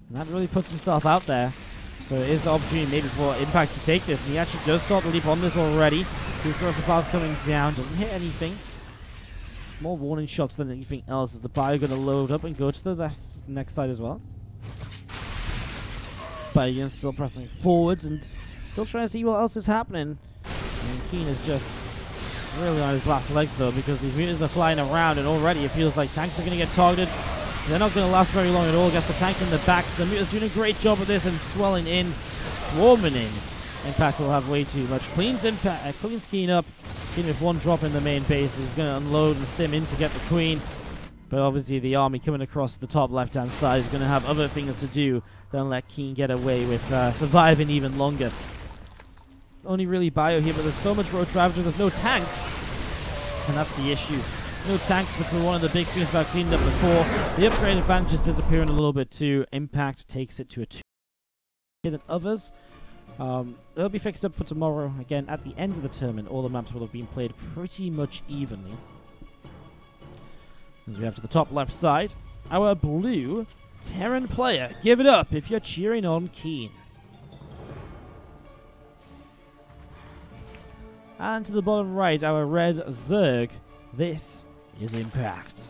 S1: And that really puts himself out there. So it is the opportunity maybe for Impact to take this. And he actually does start to leap on this already. Two corrosive bars coming down. Doesn't hit anything. More warning shots than anything else. Is the bio going to load up and go to the next side as well? Bio still pressing forwards and still trying to see what else is happening. And KeeN is just really on his last legs though, because these mutants are flying around and already it feels like tanks are going to get targeted. So they're not going to last very long at all. Gets the tank in the back. So the mutants doing a great job of this and swelling in, swarming in. Impact will have way too much. Cleans KeeN up. KeeN with one drop in the main base is going to unload and stim in to get the queen. But obviously the army coming across the top left-hand side is going to have other things to do than let KeeN get away with surviving even longer. Only really bio here, but there's so much Roach Ravager, there's no tanks. And that's the issue. No tanks, which were one of the big things about cleaning up before. The upgrade advantage is disappearing a little bit too. Impact takes it to a 2 than others. They'll be fixed up for tomorrow. Again, at the end of the tournament, all the maps will have been played pretty much evenly. As we have to the top left side, our blue Terran player. Give it up if you're cheering on KeeN. And to the bottom right, our red Zerg. This is Impact.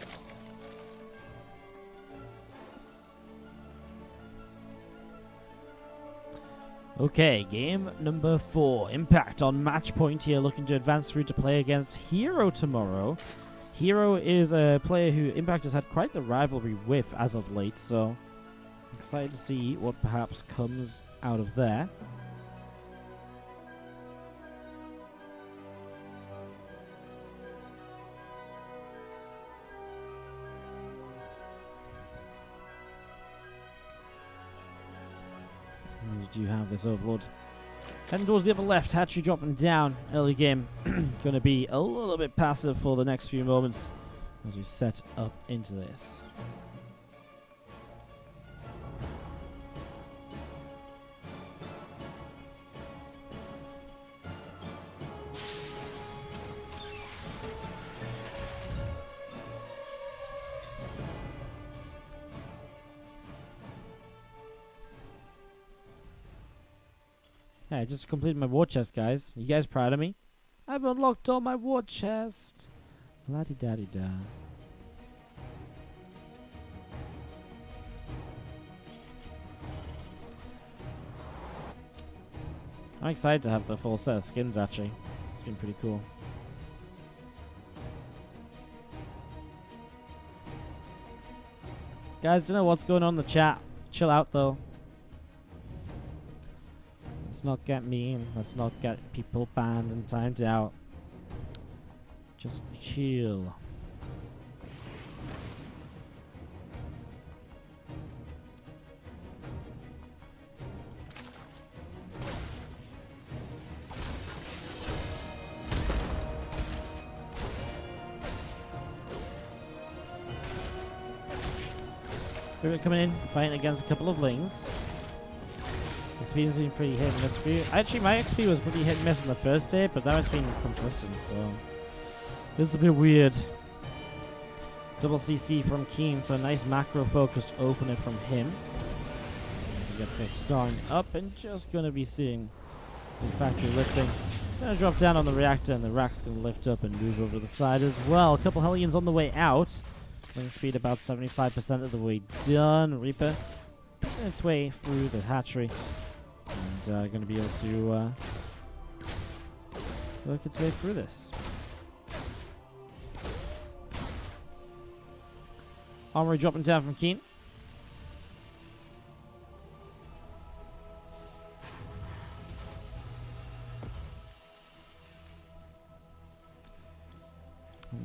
S1: Okay, game number 4. Impact on match point here, looking to advance through to play against Hero tomorrow. Hero is a player who Impact has had quite the rivalry with as of late, so excited to see what perhaps comes out of there. As you do have this Overlord heading towards the upper left, hatchery dropping down early game. Going to be a little bit passive for the next few moments as we set up into this. Hey, I just completed my war chest, guys. You guys proud of me? I've unlocked all my war chest. La-di-da-di-da. I'm excited to have the full set of skins, actually. It's been pretty cool. Guys, don't know what's going on in the chat. Chill out, though. Let's not get mean. Let's not get people banned and timed out. Just chill. Reaper coming in, fighting against a couple of Lings. XP has been pretty hit and miss for you. Actually, my XP was pretty hit and miss in the first day, but now it's been consistent, so it's a bit weird. Double CC from KeeN, so a nice macro-focused opener from him. As he gets this starting up and just going to be seeing the factory lifting. Going to drop down on the reactor, and the rack's going to lift up and move over the side as well. A couple Hellions on the way out. Ling speed about 75% of the way done. Reaper picking its way through the hatchery. And going to be able to work its way through this. Armory dropping down from KeeN.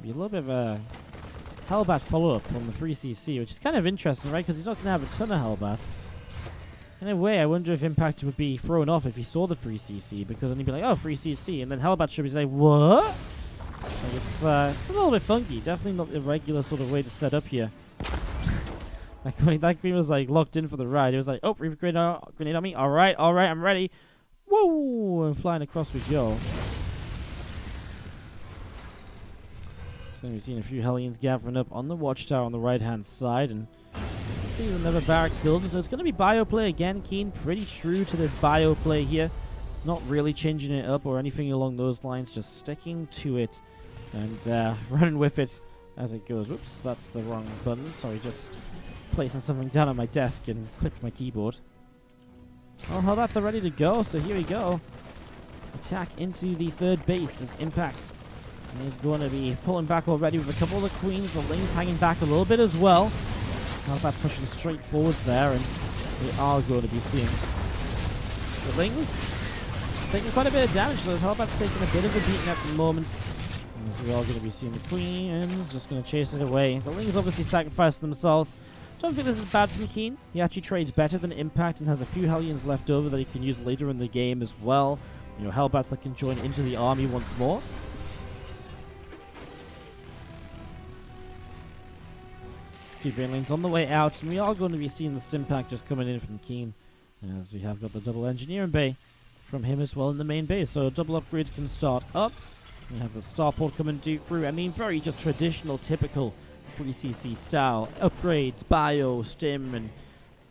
S1: Be a little bit of a Hellbat follow-up from the 3cc, which is kind of interesting, right? Because he's not going to have a ton of Hellbats. In a way, I wonder if Impact would be thrown off if he saw the 3cc, because then he'd be like, oh, 3cc, and then Hellbat should be like, what? Like it's a little bit funky. Definitely not the regular sort of way to set up here. Like when that green was like locked in for the ride, it was like, oh, Reaper grenade on me. All right, I'm ready. Whoa, and flying across we go. So we've seen a few Hellions gathering up on the watchtower on the right-hand side, and see another barracks building. So it's going to be bio play again. KeeN pretty true to this bio play here, not really changing it up or anything along those lines, just sticking to it and running with it as it goes. Whoops, that's the wrong button. Sorry, just placing something down on my desk and clipped my keyboard. Well, Hellbats are ready to go, so here we go. Attack into the third base as Impact. And he's going to be pulling back already with a couple of the Queens. The Lings hanging back a little bit as well. Hellbat's pushing straight forwards there, and we are going to be seeing the Lings taking quite a bit of damage. So Hellbat's taking a bit of a beating at the moment. As we're all going to be seeing the Queens just going to chase it away. The Lings obviously sacrificed themselves. Don't think this is bad from KeeN. He actually trades better than Impact and has a few Hellions left over that he can use later in the game as well. You know, Hellbats that can join into the army once more. Few Brainlings on the way out, and we are going to be seeing the Stimpack just coming in from KeeN, as we have got the double engineering bay from him as well in the main base. So double upgrades can start up. We have the starport coming through. I mean, very just traditional, typical 3cc style upgrades, bio, stim, and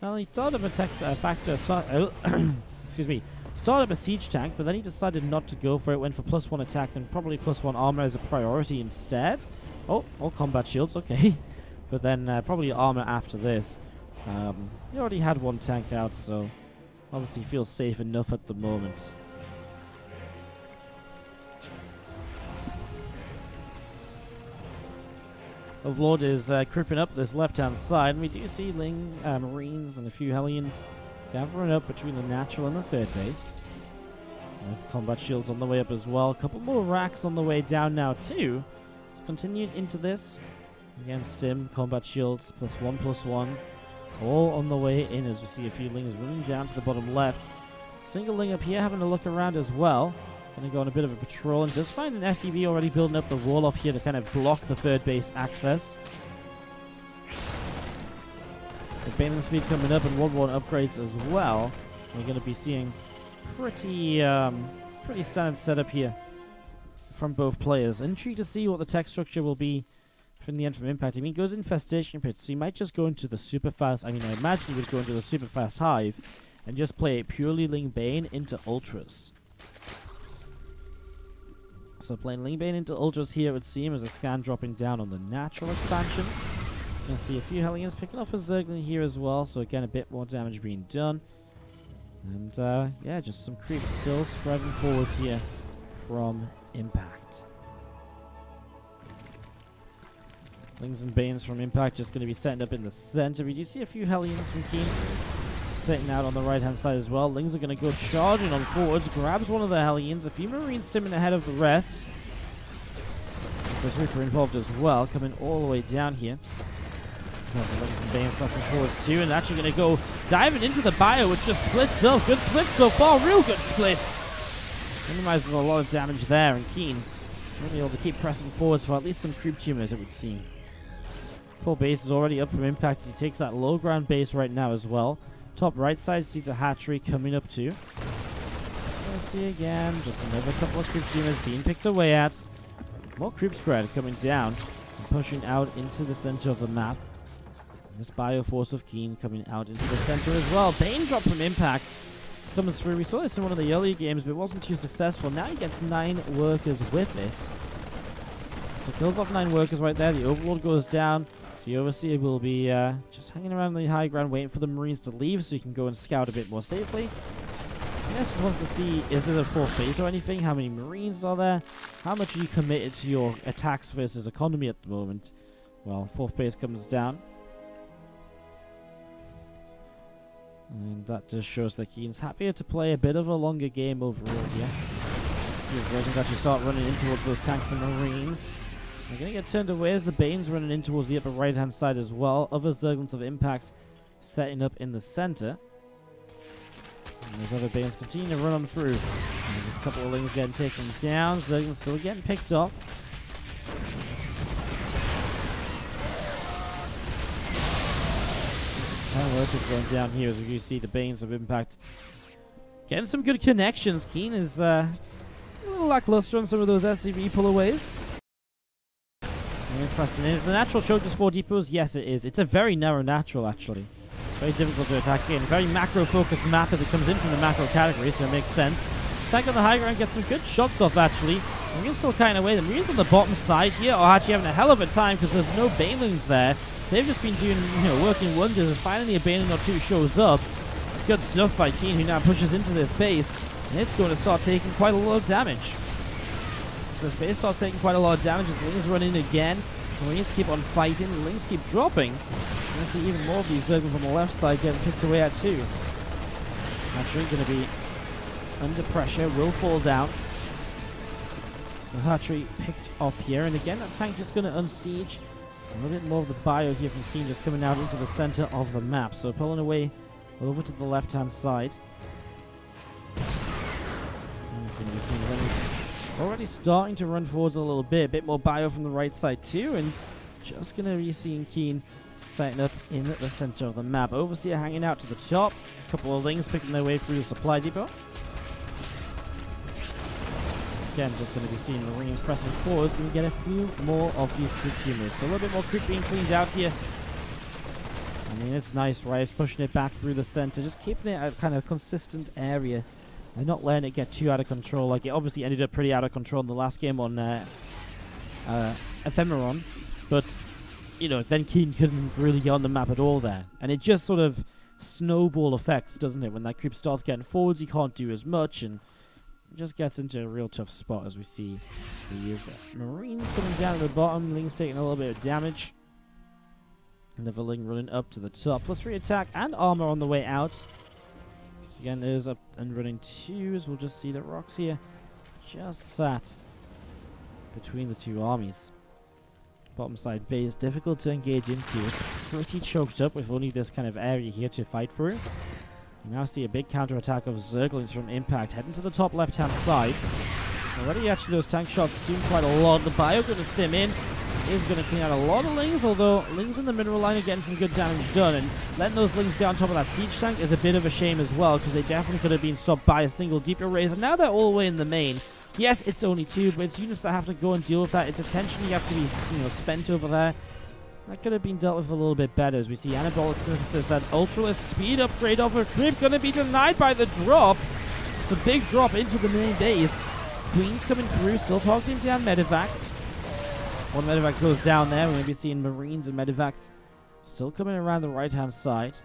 S1: well, he started up a excuse me, started up a siege tank, but then he decided not to go for it. Went for +1 attack and probably +1 armor as a priority instead. Oh, all combat shields, okay. But then probably armor after this. He already had one tank out, so obviously feels safe enough at the moment. Overlord is creeping up this left-hand side, and we do see Marines and a few Hellions gathering up between the natural and the third base. There's the combat shields on the way up as well. A couple more racks on the way down now too. Let's continue into this. Again, stim, combat shields, +1/+1. All on the way in as we see a few Lings running down to the bottom left. Single Ling up here having a look around as well. Going to go on a bit of a patrol and just find an SCV already building up the wall off here to kind of block the third base access. The Baneling speed coming up and 1/1 upgrades as well. We're going to be seeing pretty standard setup here from both players. Intrigued to see what the tech structure will be from the end from Impact. I mean, he goes Infestation Pit, so he might just go into the super fast. I mean, I imagine he would go into the super fast Hive and just play purely Ling Bane into Ultras. So playing Ling Bane into Ultras here would seem as a scan dropping down on the natural expansion. Gonna see a few Hellions picking off a Zergling here as well, so again a bit more damage being done. And yeah, just some creeps still spreading forwards here from Impact. Lings and Banes from Impact just going to be setting up in the center. We do see a few Hellions from KeeN setting out on the right-hand side as well. Lings are going to go charging on forwards. Grabs one of the Hellions. A few Marines stimming ahead of the rest. There's Reaper involved as well, coming all the way down here. Lings and Banes pressing forwards too, and actually going to go diving into the bio, which just splits up. Good split so far. Real good splits. Minimizes a lot of damage there, and KeeN really able to keep pressing forwards for at least some creep tumors, it would seem. Full base is already up from impact as he takes that low ground base right now as well. Top right side sees a hatchery coming up too. Let's see again. Just another couple of creep streamers being picked away at. More creep spread coming down and pushing out into the center of the map. And this Bioforce of KeeN coming out into the center as well. Bane drop from impact comes through. We saw this in one of the earlier games, but it wasn't too successful. Now he gets 9 workers with it. So kills off 9 workers right there. The Overlord goes down. The Overseer will be just hanging around the high ground waiting for the Marines to leave so he can go and scout a bit more safely. I guess just wants to see, is there a 4th base or anything? How many Marines are there? How much are you committed to your attacks versus economy at the moment? Well, 4th base comes down. And that just shows that KeeN's happier to play a bit of a longer game overall here. The Zerglings actually start running in towards those tanks and Marines. They're going to get turned away as the Banes running in towards the upper right-hand side as well. Other Zerglings of impact setting up in the center. And those other Banes continue to run on through. And there's a couple of Lings getting taken down. Zerglings still getting picked up. Workers going down here as you see the Banes of impact getting some good connections. KeeN is a little lackluster on some of those SCV pullaways. Is the natural choke just 4 depots? Yes, it is. It's a very narrow natural, actually. Very difficult to attack in. Very macro-focused map as it comes in from the macro category, so it makes sense. Attack on the high ground, gets some good shots off, actually. Marines still kind of away. The Marines on the bottom side here are actually having a hell of a time because there's no Banelings there. So they've just been doing, working wonders, and finally a Baneling or 2 shows up. Good stuff by KeeN, who now pushes into this base, and it's going to start taking quite a lot of damage. So this base starts taking quite a lot of damage as Lings run in again. The Marines keep on fighting, the Lings keep dropping. We'll see even more of these Zerglings on the left side getting picked away at too. Hatchery going to be under pressure, will fall down. So the Hatchery picked off here, and again that tank just going to unsiege. A little bit more of the bio here from KeeN just coming out into the center of the map. So pulling away over to the left-hand side. And it's going to be some Lings already starting to run forwards a little bit. A bit more bio from the right side too, and just going to be seeing KeeN setting up in the center of the map. Overseer hanging out to the top. A couple of Lings picking their way through the supply depot. Again, just going to be seeing Marines pressing forwards. We get a few more of these creep tumors. So a little bit more creep being cleaned out here. I mean, it's nice, right? Pushing it back through the center. Just keeping it at a kind of consistent area. And not letting it get too out of control. Like, it obviously ended up pretty out of control in the last game on Ephemeron. But, then KeeN couldn't really get on the map at all there. And it just sort of snowball effects, doesn't it? When that creep starts getting forwards, you can't do as much. And it just gets into a real tough spot as we see these Marines coming down at the bottom. Ling's taking a little bit of damage. Another Ling running up to the top. +3 attack and armor on the way out. So again, there's up and running 2s. We'll just see the rocks here just sat between the 2 armies. Bottom side base, difficult to engage into. It's pretty choked up with only this kind of area here to fight through. You now see a big counter-attack of Zerglings from impact heading to the top left-hand side. Already actually those tank shots doing quite a lot. The bio going to stim in. Is going to clean out a lot of Lings, although Lings in the mineral line are getting some good damage done, and letting those Lings get on top of that siege tank is a bit of a shame as well, because they definitely could have been stopped by a single deep erase, and now they're all the way in the main. Yes, it's only 2, but it's units that have to go and deal with that. It's attention you have to be, spent over there. That could have been dealt with a little bit better, as we see Anabolic Surfaces, that Ultralist speed upgrade off a creep going to be denied by the drop. It's a big drop into the main base. Queen's coming through, still talking down Medivacs. One Medivac goes down there. We're going to be seeing Marines and Medivacs still coming around the right-hand side.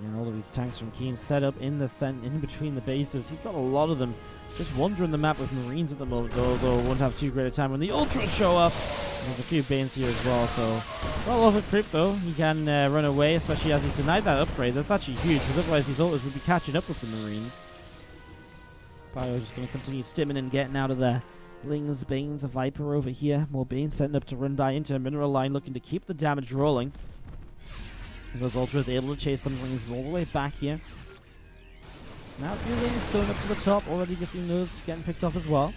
S1: Again, all of these tanks from KeeN set up in between the bases. He's got a lot of them just wandering the map with Marines at the moment, although won't have too great a time when the Ultras show up. There's a few Banes here as well, so well off a creep though. He can run away, especially as he's denied that upgrade. That's actually huge, because otherwise these Ultras would be catching up with the Marines. Bio just going to continue stimming and getting out of there. Lings, Banes, a Viper over here. More Banes setting up to run by into a mineral line, looking to keep the damage rolling. And those Ultras able to chase them Lings all the way back here. Now a few Lings going up to the top. Already just seeing those getting picked off as well.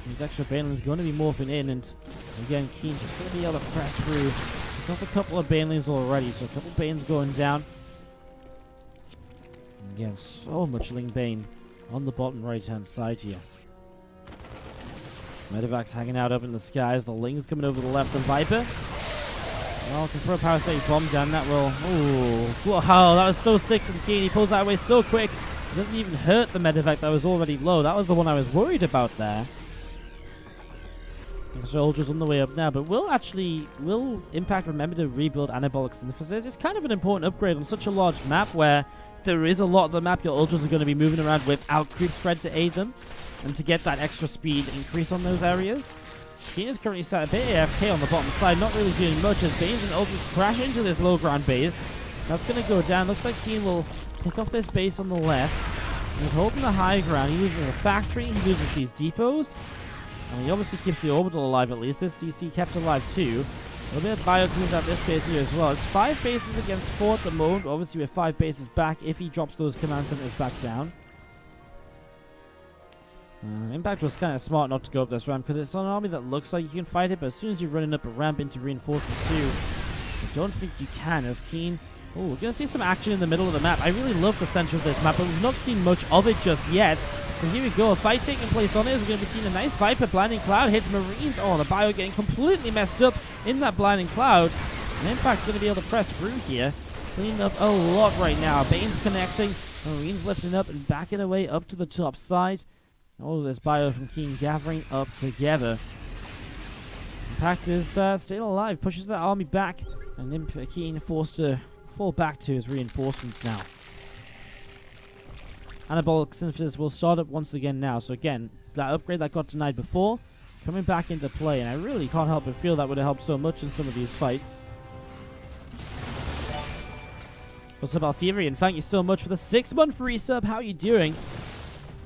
S1: These extra Banelings going to be morphing in, and again, KeeN just going to be able to press through. Took off a couple of Banelings already, so a couple of Banes going down. And again, so much Ling Bane on the bottom right-hand side here. Medevac's hanging out up in the skies. The Ling's coming over the left. The Viper. Well, can throw a parasitic bomb down. That will. Ooh. Wow, that was so sick from KeeN. He pulls that away so quick. It doesn't even hurt the Medevac that was already low. That was the one I was worried about there. Soldiers on the way up now, but will Impact remember to rebuild Anabolic Synthesis? It's kind of an important upgrade on such a large map where there is a lot of the map your ultras are going to be moving around without creep spread to aid them, and to get that extra speed increase on those areas. KeeN is currently sat a bit AFK on the bottom side, not really doing much as Banes and ultras crash into this low ground base. That's going to go down. Looks like KeeN will pick off this base on the left. He's holding the high ground. He loses a factory. He loses these depots. And he obviously keeps the orbital alive at least. This CC kept alive too. A little bit of bio cleans out this base here as well. It's 5 bases against 4 at the moment. Obviously with 5 bases back if he drops those command centers back down. Impact was kind of smart not to go up this ramp because it's an army that looks like you can fight it, but as soon as you're running up a ramp into reinforcements too, I don't think you can as KeeN. Oh, we're going to see some action in the middle of the map. I really love the center of this map, but we've not seen much of it just yet. So here we go, a fight taking place on it. We're going to be seeing a nice Viper. Blinding Cloud hits Marines. Oh, the bio getting completely messed up in that Blinding Cloud. And Impact's going to be able to press through here. Cleaning up a lot right now. Bane's connecting. Marines lifting up and backing away up to the top side. All of this bio from KeeN gathering up together. Impact is still alive. Pushes that army back. And KeeN forced to fall back to his reinforcements now. Anabolic Synthesis will start up once again now. So again, that upgrade that got denied before, coming back into play. And I really can't help but feel that would have helped so much in some of these fights. What's up, Alferian? Thank you so much for the 6-month resub. How are you doing?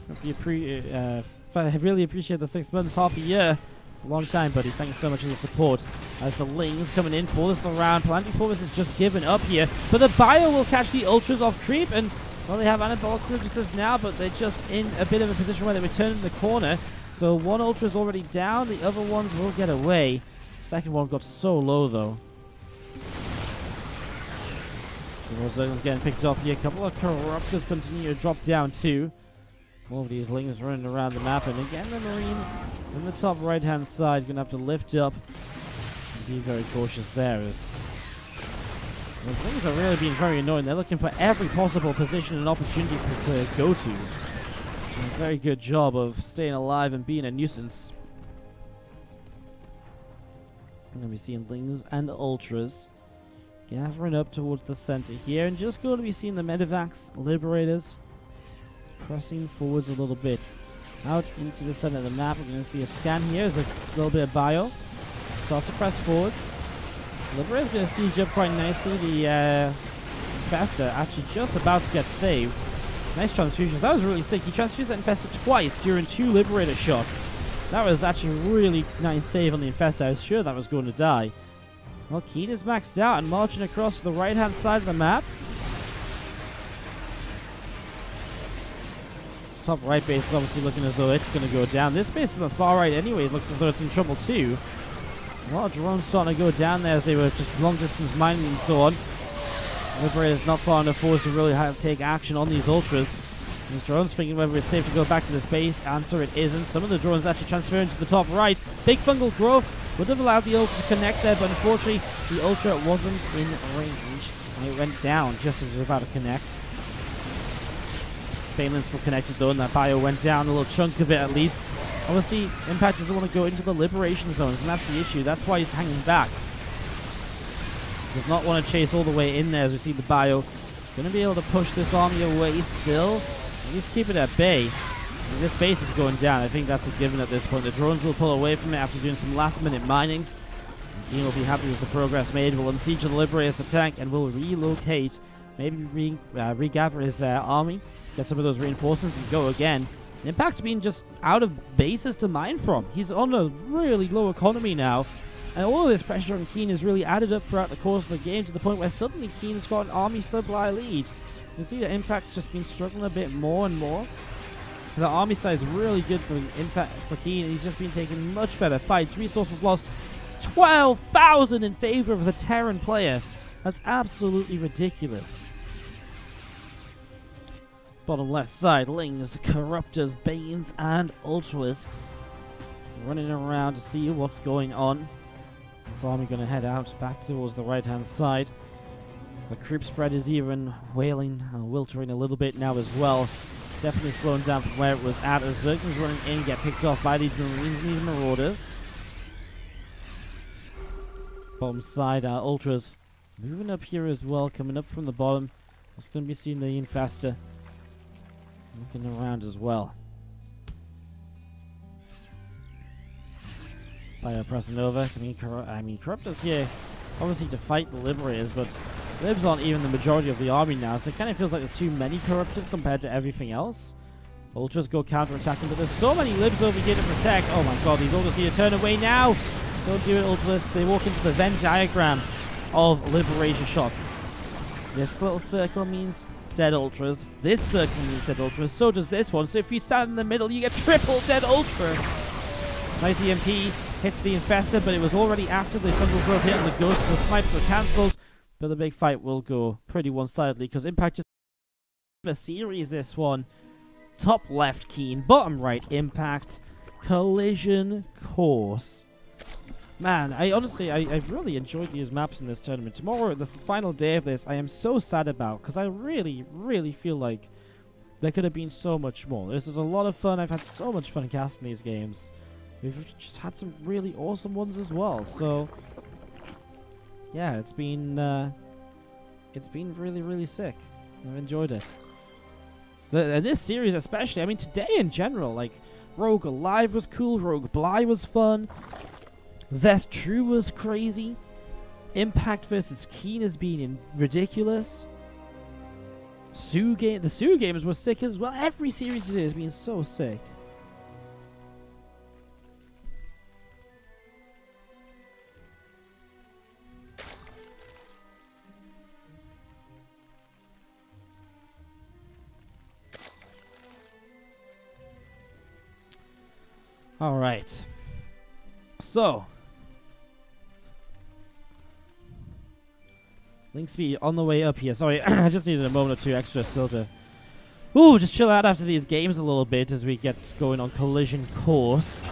S1: Hope you I really appreciate the 6 months, half a year. It's a long time, buddy. Thank you so much for the support. As the Lings coming in for this round. Planting Force is just given up here. But the bio will catch the Ultras off creep. And, well, they have Anabolic Synthesis now, but they're just in a bit of a position where they return in the corner. So one Ultra is already down. The other ones will get away. Second one got so low, though. Also getting picked off here. A couple of Corruptors continue to drop down, too. All of these Lings running around the map, and again the Marines in the top right-hand side going to have to lift up and be very cautious there. As those Lings are really being very annoying. They're looking for every possible position and opportunity to go to. And a very good job of staying alive and being a nuisance. We're going to be seeing Lings and Ultras gathering up towards the center here, and just going to be seeing the Medevacs, Liberators, pressing forwards a little bit out into the center of the map. We're going to see a scan here as there's a little bit of bio. Starts to press forwards. Liberator's going to siege up quite nicely. The Infestor actually just about to get saved. Nice transfusions. That was really sick. He transfused that Infestor twice during 2 Liberator shots. That was actually a really nice save on the Infestor. I was sure that was going to die. Well, KeeN is maxed out and marching across to the right-hand side of the map. Top right base is obviously looking as though it's going to go down. This base on the far right anyway looks as though it's in trouble too. A lot of drones starting to go down there as they were just long distance mining and so on. Liberator's not far enough forward to really have to take action on these Ultras. These drones thinking whether it's safe to go back to this base. Answer, it isn't. Some of the drones actually transfer into the top right. Big fungal growth would have allowed the Ultra to connect there, but unfortunately the Ultra wasn't in range. And it went down just as it was about to connect. Baneland's still connected though, and that bio went down, a little chunk of it at least. Obviously, Impact doesn't want to go into the liberation zones, and that's the issue. That's why he's hanging back. Does not want to chase all the way in there as we see the bio. Going to be able to push this army away still. At least keep it at bay. And this base is going down. I think that's a given at this point. The drones will pull away from it after doing some last-minute mining. KeeN will be happy with the progress made. Will unsiege the Liberators, the tank, and will relocate. Maybe regather his army. Get some of those reinforcements and go again. Impact's been just out of bases to mine from. He's on a really low economy now. And all of this pressure on KeeN has really added up throughout the course of the game to the point where suddenly KeeN's got an army supply lead. You can see that Impact's just been struggling a bit more and more. The army side is really good for impact for KeeN. He's just been taking much better fights. Resources lost 12,000 in favor of the Terran player. That's absolutely ridiculous. Bottom left side, Lings, Corruptors, Banes, and Ultralisks running around to see what's going on. This army going to head out back towards the right-hand side. The creep spread is even wailing and wiltering a little bit now as well. Definitely slowing down from where it was at as Zerglings running in, get picked off by these Marines and these Marauders. Bottom side, Ultras moving up here as well, coming up from the bottom. It's going to be seeing the Infestor looking around as well. Fire pressing over. Corruptors here, obviously to fight the Liberators, but Libs aren't even the majority of the army now, so it kind of feels like there's too many Corruptors compared to everything else. Ultras go counter-attacking, but there's so many Libs over here to protect. Oh my god, these Ultras need to turn away now! Don't do it, Ultras. They walk into the Venn diagram of Liberation shots. This little circle means dead Ultras. This circle means dead Ultras. So does this one. So if you stand in the middle, you get triple dead Ultra. Nice EMP. Hits the Infestor, but it was already after the Jungle Grove hit and the Ghost. The snipes were cancelled. But the big fight will go pretty one-sidedly because Impact just a series this one. Top left KeeN, bottom right Impact. Collision course. Man, I've really enjoyed these maps in this tournament. Tomorrow, the final day of this, I am so sad about because I really, really feel like there could have been so much more. This is a lot of fun. I've had so much fun casting these games. We've just had some really awesome ones as well. So, yeah, it's been really, really sick. I've enjoyed it. This series especially, I mean, today in general, like, Rogue Alive was cool, Rogue Bly was fun, Zest True was crazy, Impact versus KeeN has been ridiculous, the Sioux games were sick as well. Every series today has been so sick. Alright, so link speed on the way up here. Sorry, I just needed a moment or two extra still to just chill out after these games a little bit as we get going on collision course.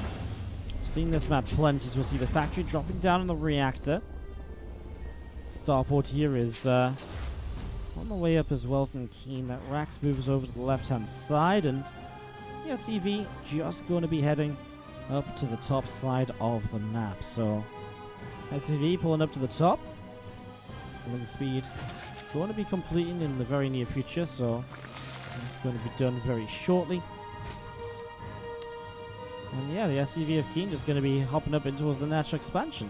S1: Seen this map plenty, so we'll see the factory dropping down on the reactor. Starport here is on the way up as well from KeeN. That Rax moves over to the left-hand side, and the SCV just going to be heading up to the top side of the map. So SCV pulling up to the top. Link speed going to be completing in the very near future, so it's going to be done very shortly. And yeah, the SCV of KeeN just going to be hopping up in towards the natural expansion.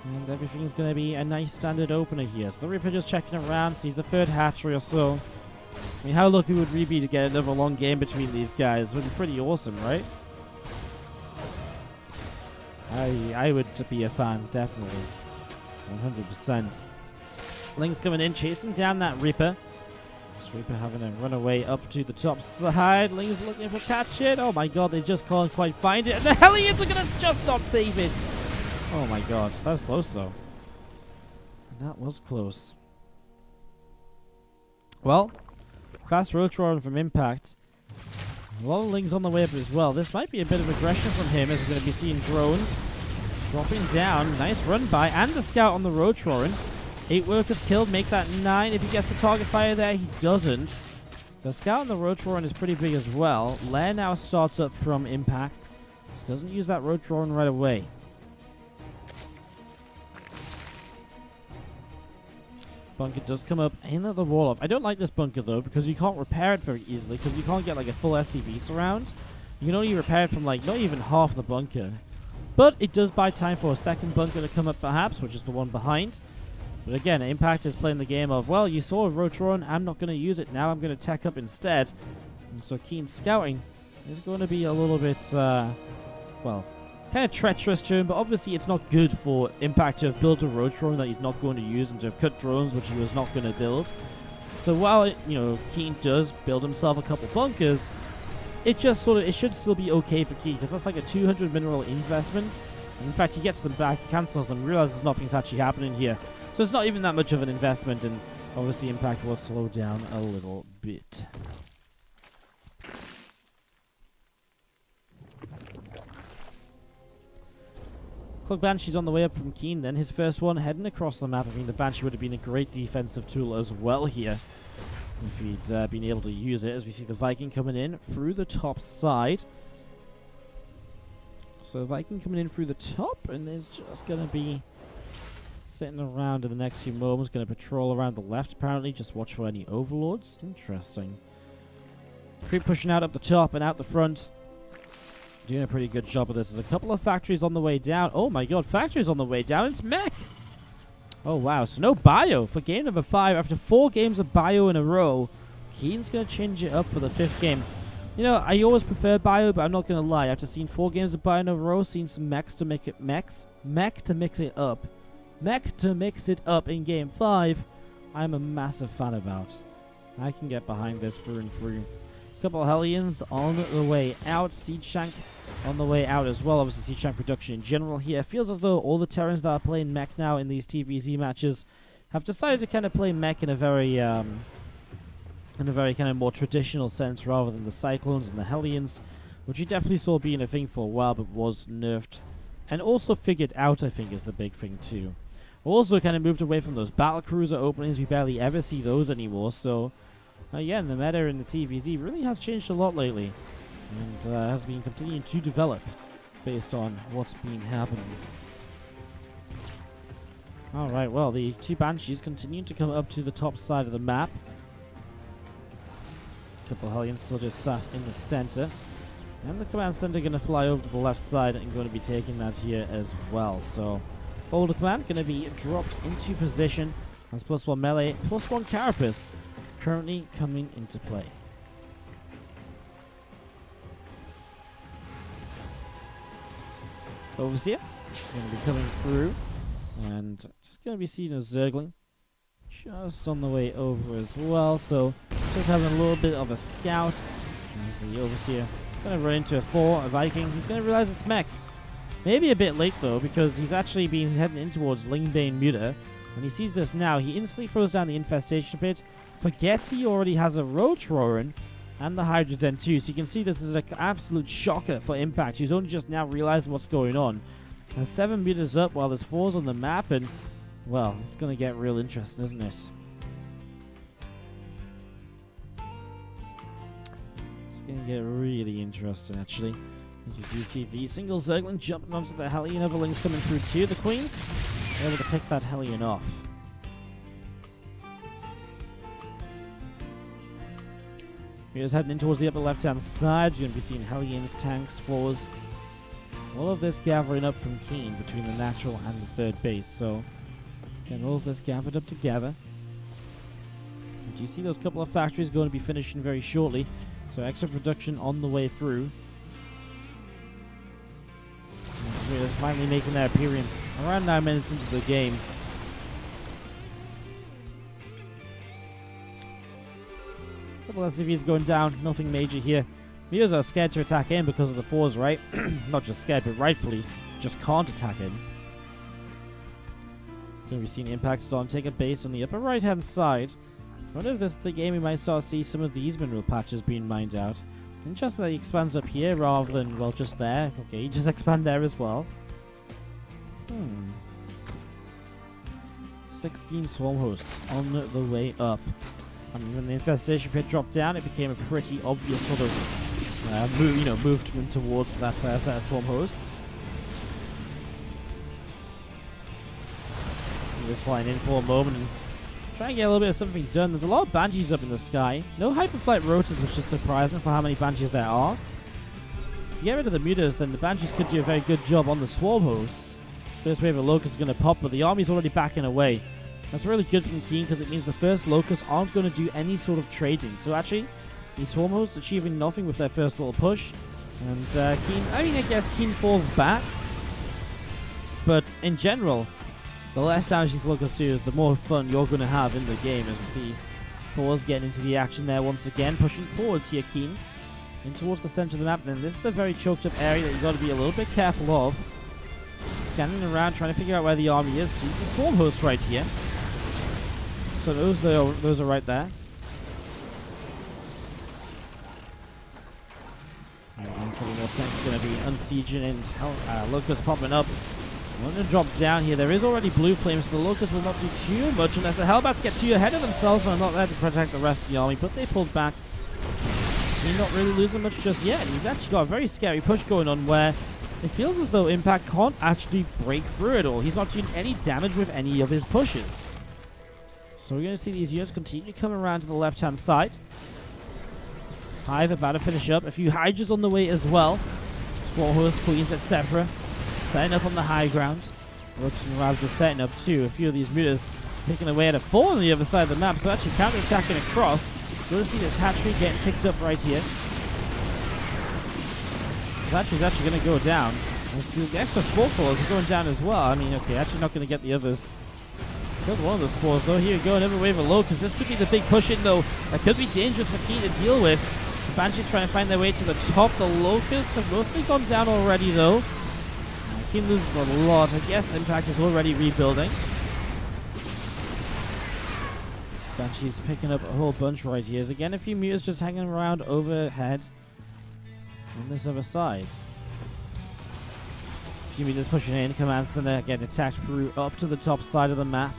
S1: And everything's going to be a nice standard opener here. So the Reaper just checking around, sees the third hatchery or so. I mean, how lucky would we be to get another long game between these guys? Would be pretty awesome, right? I would be a fan, definitely. 100%. Link's coming in, chasing down that Reaper. This Reaper having a run away up to the top side. Link's looking for catch it. Oh my god, they just can't quite find it. And the Hellions are going to just not save it. Oh my god, that was close though. That was close. Well, fast road run from Impact. A lot of Lings on the way up as well. This might be a bit of aggression from him as we're going to be seeing drones dropping down. Nice run by, and the scout on the road roaring. 8 workers killed, make that 9. If he gets the target fire there, he doesn't. The scout on the road roaring is pretty big as well. Lair now starts up from Impact. Just doesn't use that road roaring right away. Bunker does come up in at the wall off. I don't like this bunker though because you can't repair it very easily because you can't get like a full SCV surround. You can only repair it from like not even half the bunker. But it does buy time for a second bunker to come up perhaps, which is the one behind. But again, Impact is playing the game of, well, you saw a Rotron, I'm not going to use it now, I'm going to tech up instead. And so KeeN scouting is going to be a little bit, well, kind of treacherous to him, but obviously it's not good for Impact to have built a road drone that he's not going to use and to have cut drones which he was not going to build. So while KeeN does build himself a couple bunkers, it should still be okay for KeeN, because that's like a 200 mineral investment. And in fact, he gets them back, he cancels them, realizes nothing's actually happening here. So it's not even that much of an investment, and obviously impact will slow down a little bit. Cloak Banshee's on the way up from KeeN then. His first one heading across the map. I mean, the Banshee would have been a great defensive tool as well here if he'd been able to use it, as we see the Viking coming in through the top side. So Viking coming in through the top, and there's just going to be sitting around in the next few moments. Going to patrol around the left, apparently. Just watch for any overlords. Interesting. Creep pushing out up the top and out the front. Doing a pretty good job of this. There's a couple of factories on the way down. Oh my god, factories on the way down. It's mech. Oh wow, so no bio for game number 5. After 4 games of bio in a row, KeeN's going to change it up for the 5th game. You know, I always prefer bio, but I'm not going to lie. After seeing 4 games of bio in a row, seeing some mech to make it mech to mix it up. Mech to mix it up in game 5, I'm a massive fan about. I can get behind this through and through. Couple of Hellions on the way out. Siege Shank on the way out as well. Obviously, Siege Shank production in general here. Feels as though all the Terrans that are playing mech now in these TvZ matches have decided to kind of play mech in a very kind of more traditional sense, rather than the Cyclones and the Hellions, which we definitely saw being a thing for a while, but was nerfed and also figured out, I think, is the big thing too. Also kind of moved away from those battlecruiser openings. We barely ever see those anymore, so again, the meta in the TvZ really has changed a lot lately, and has been continuing to develop based on what's been happening. Alright, well, the 2 Banshees continue to come up to the top side of the map. A couple of Hellions still just sat in the center. And the command center going to fly over to the left side and going to be taking that here as well. So, Boulder Command going to be dropped into position as +1 melee, +1 carapace currently coming into play. Overseer going to be coming through, and just going to be seeing a Zergling just on the way over as well. So just having a little bit of a scout. As the Overseer going to run into a Viking. He's going to realize it's mech. Maybe a bit late though, because he's actually been heading in towards Lingbane Muta. When he sees this now, he instantly throws down the infestation pit. Forgets he already has a Roach Roaring and the Hydrogen too. So you can see this is an absolute shocker for Impact, who's only just now realizing what's going on. There's 7 meters up while there's 4s on the map, and well, it's going to get real interesting, isn't it? It's going to get really interesting, actually. As you do see the single Zergling jumping onto the Hellion. Overlings coming through too. The Queens able to pick that Hellion off. Here's heading in towards the upper left-hand side. You're going to be seeing Hellions, tanks, 4s. All of this gathering up from KeeN between the natural and the 3rd base. So, again, all of this gathered up together. And you see those couple of factories going to be finishing very shortly. So, extra production on the way through. Is finally making their appearance around 9 minutes into the game. Couple SCVs going down, nothing major here. Viewers are scared to attack in because of the 4s, right? Not just scared, but rightfully just can't attack in. Going to be seeing Impact Storm take a base on the upper right hand side. I wonder if this is the game we might start to see some of these mineral patches being mined out. Interesting that he expands up here rather than, well, just there. Okay, he just expand there as well. 16 swarm hosts on the way up. I mean, when the infestation pit dropped down, it became a pretty obvious sort of, movement towards that set of swarm hosts. He was flying in for a moment and trying to get a little bit of something done. There's a lot of Banshees up in the sky. No Hyperflight Rotors, which is surprising for how many Banshees there are. If you get rid of the Mutas, then the Banshees could do a very good job on the swarm hosts. First wave of Locusts is going to pop, but the army's already backing away. That's really good from KeeN, because it means the first Locusts aren't going to do any sort of trading. So actually, the swarm hosts achieving nothing with their first little push. And KeeN, I guess KeeN falls back. But in general, the less damage these Locusts do, the more fun you're going to have in the game, as we see Thor's getting into the action there once again, pushing forwards here, KeeN. In towards the center of the map, and this is the very choked up area that you've got to be a little bit careful of. Scanning around, trying to figure out where the army is. Sees the swarm host right here. So those are right there. And a couple more tanks going to be unsieging, and Locust popping up. I'm going to drop down here. There is already blue flames, so the Locust will not do too much unless the Hellbats get too ahead of themselves and are not there to protect the rest of the army. But they pulled back. He's not really losing much just yet. He's actually got a very scary push going on where it feels as though Impact can't actually break through it all. He's not doing any damage with any of his pushes. So we're going to see these units continue to come around to the left-hand side. Hive about to finish up. A few Hydras on the way as well. Swarmhost, Queens, etc. Setting up on the high ground. Roaches and Ravagers setting up too. A few of these mutas picking away at a 4 on the other side of the map. So actually counter-attacking across. You're going to see this hatchery getting picked up right here. This hatchery's actually going to go down. The extra spore crawlers are going down as well. I mean, okay, actually not going to get the others. Killed one of the spores though. Here we go, another wave of Locusts. This could be the big push in though. That could be dangerous for KeeN to deal with. The Banshees trying to find their way to the top. The Locusts have mostly gone down already though. KeeN loses a lot. I guess Impact is already rebuilding. Banshees picking up a whole bunch right here. There's again a few mutas just hanging around overhead on this other side. A few mutas pushing in. Command Center getting attacked through up to the top side of the map.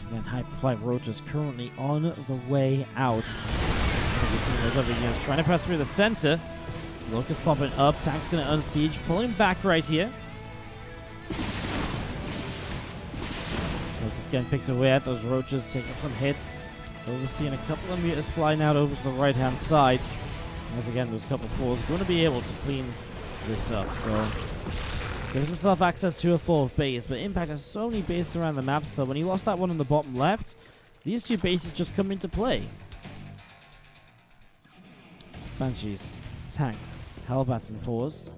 S1: Again, Hyperflight Roaches currently on the way out. Those other units trying to press through the center. Locust popping up. Tank's going to unsiege. Pulling back right here. Locust getting picked away at those Roaches, taking some hits. Overseeing a couple of mutas flying out over to the right-hand side. As again, those couple of fours are going to be able to clean this up. So, gives himself access to a 4th base. But Impact has so many bases around the map, so when he lost that one on the bottom left, these 2 bases just come into play. Banshees, tanks, Hellbats and 4s.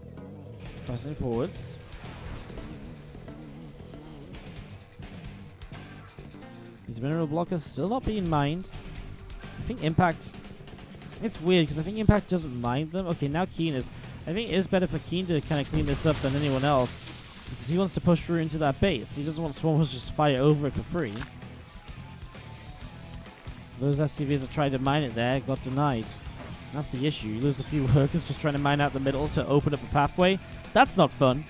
S1: Pressing forwards. These mineral blockers still not being mined. I think Impact... It's weird because I think Impact doesn't mind them. Okay, now KeeN is... I think it is better for KeeN to kind of clean this up than anyone else. Because he wants to push through into that base. He doesn't want Swarmers just to fire over it for free. Those SCVs that tried to mine it there got denied. That's the issue. You lose a few workers just trying to mine out the middle to open up a pathway. That's not fun.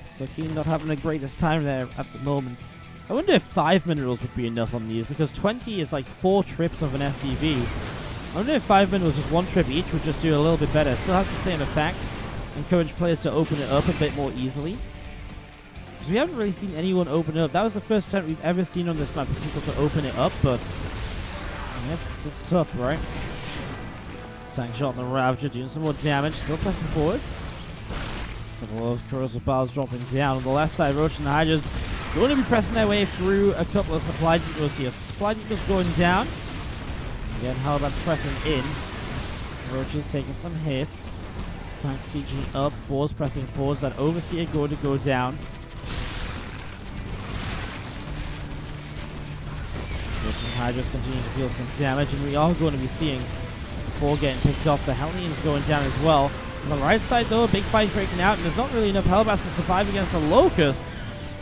S1: So KeeN not having the greatest time there at the moment. I wonder if 5 minerals would be enough on these, because 20 is like 4 trips of an SCV. I wonder if 5 minerals, just 1 trip each, would just do a little bit better. Still has the same effect. Encourage players to open it up a bit more easily. Because we haven't really seen anyone open it up. That was the first time we've ever seen on this map for people to open it up, but it's tough, right? Tank shot on the Ravager, doing some more damage. Still pressing forwards. A couple of corrosive bars dropping down. On the left side, Roach and the Hydras going to be pressing their way through a couple of supply depots here. Supply depots going down. Again, Hellbats pressing in. Roaches taking some hits. Tank sieging up. 4s pressing forwards. That Overseer going to go down. Roach and Hydras continue to deal some damage, and we are going to be seeing the 4 getting picked off. The Hellions going down as well. On the right side, though, a big fight breaking out, and there's not really enough Hellbats to survive against the Locusts.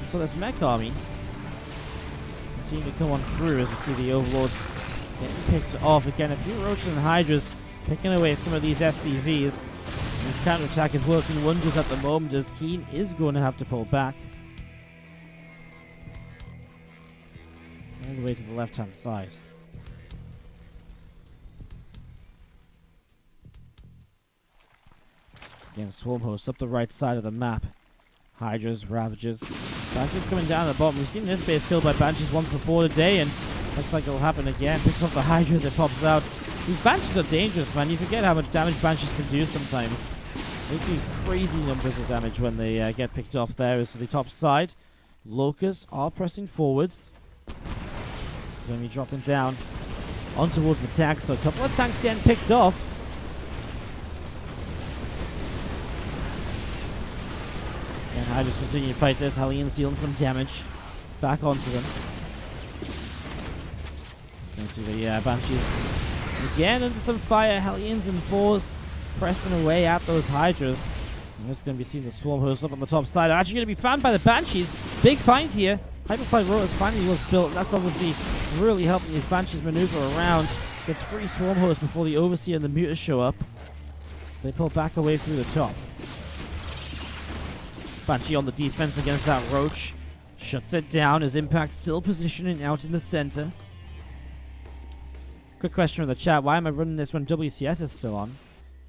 S1: So this mech army continue to come on through as we see the Overlords getting picked off. Again, a few Roaches and Hydras picking away some of these SCVs. And this counter-attack is working wonders at the moment as KeeN is going to have to pull back. All the way to the left-hand side. Again, Swarm Hosts up the right side of the map. Hydras, Ravagers. Banshees coming down at the bottom. We've seen this base killed by Banshees once before today, and looks like it'll happen again. Picks off the Hydras, it pops out. These Banshees are dangerous, man. You forget how much damage Banshees can do sometimes. They do crazy numbers of damage when they get picked off there. As to the top side, Locusts are pressing forwards. Going to be dropping down on towards the tanks. So a couple of tanks getting picked off. And I just continue to fight this. Hellions dealing some damage. back onto them. Just going to see the Banshees again under some fire. Hellions and Fours pressing away at those Hydras. I'm just going to be seeing the Swarm hosts up on the top side. Are actually going to be found by the Banshees. Big find here. Hyperfly Rotors finally was built. That's obviously really helping these Banshees maneuver around. Gets 3 Swarm hosts before the Overseer and the Mutas show up. So they pull back away through the top. Banshee on the defense against that Roach. Shuts it down as Impact still positioning out in the center. Quick question in the chat. Why am I running this when WCS is still on?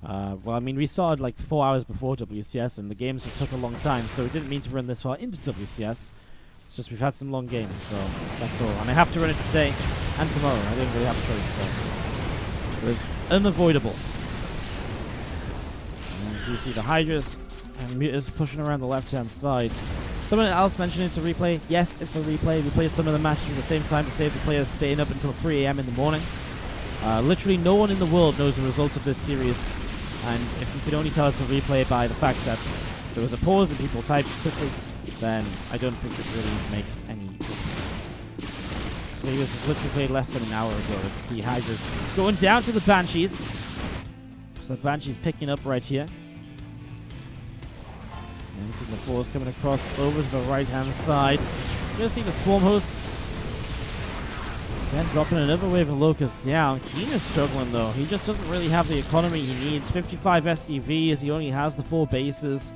S1: Well, I mean, we started like 4 hours before WCS, and the games just took a long time, so we didn't mean to run this far into WCS. It's just we've had some long games, so that's all. And I have to run it today and tomorrow. I didn't really have a choice, so it was unavoidable. And you see the Hydras and Mutas pushing around the left-hand side. Someone else mentioned it's a replay. Yes, it's a replay. We played some of the matches at the same time to save the players staying up until 3 AM in the morning. Literally no one in the world knows the results of this series. And if you could only tell it's a replay by the fact that there was a pause and people typed quickly, then I don't think it really makes any difference. This series was literally played less than an hour ago. As you see Hydras going down to the Banshees. So the Banshees picking up right here. And you see the Fours coming across over to the right-hand side. You're going to see the Swarm hosts. Then dropping another wave of Locusts down. KeeN is struggling though. He just doesn't really have the economy he needs. 55 SCVs. He only has the 4 bases.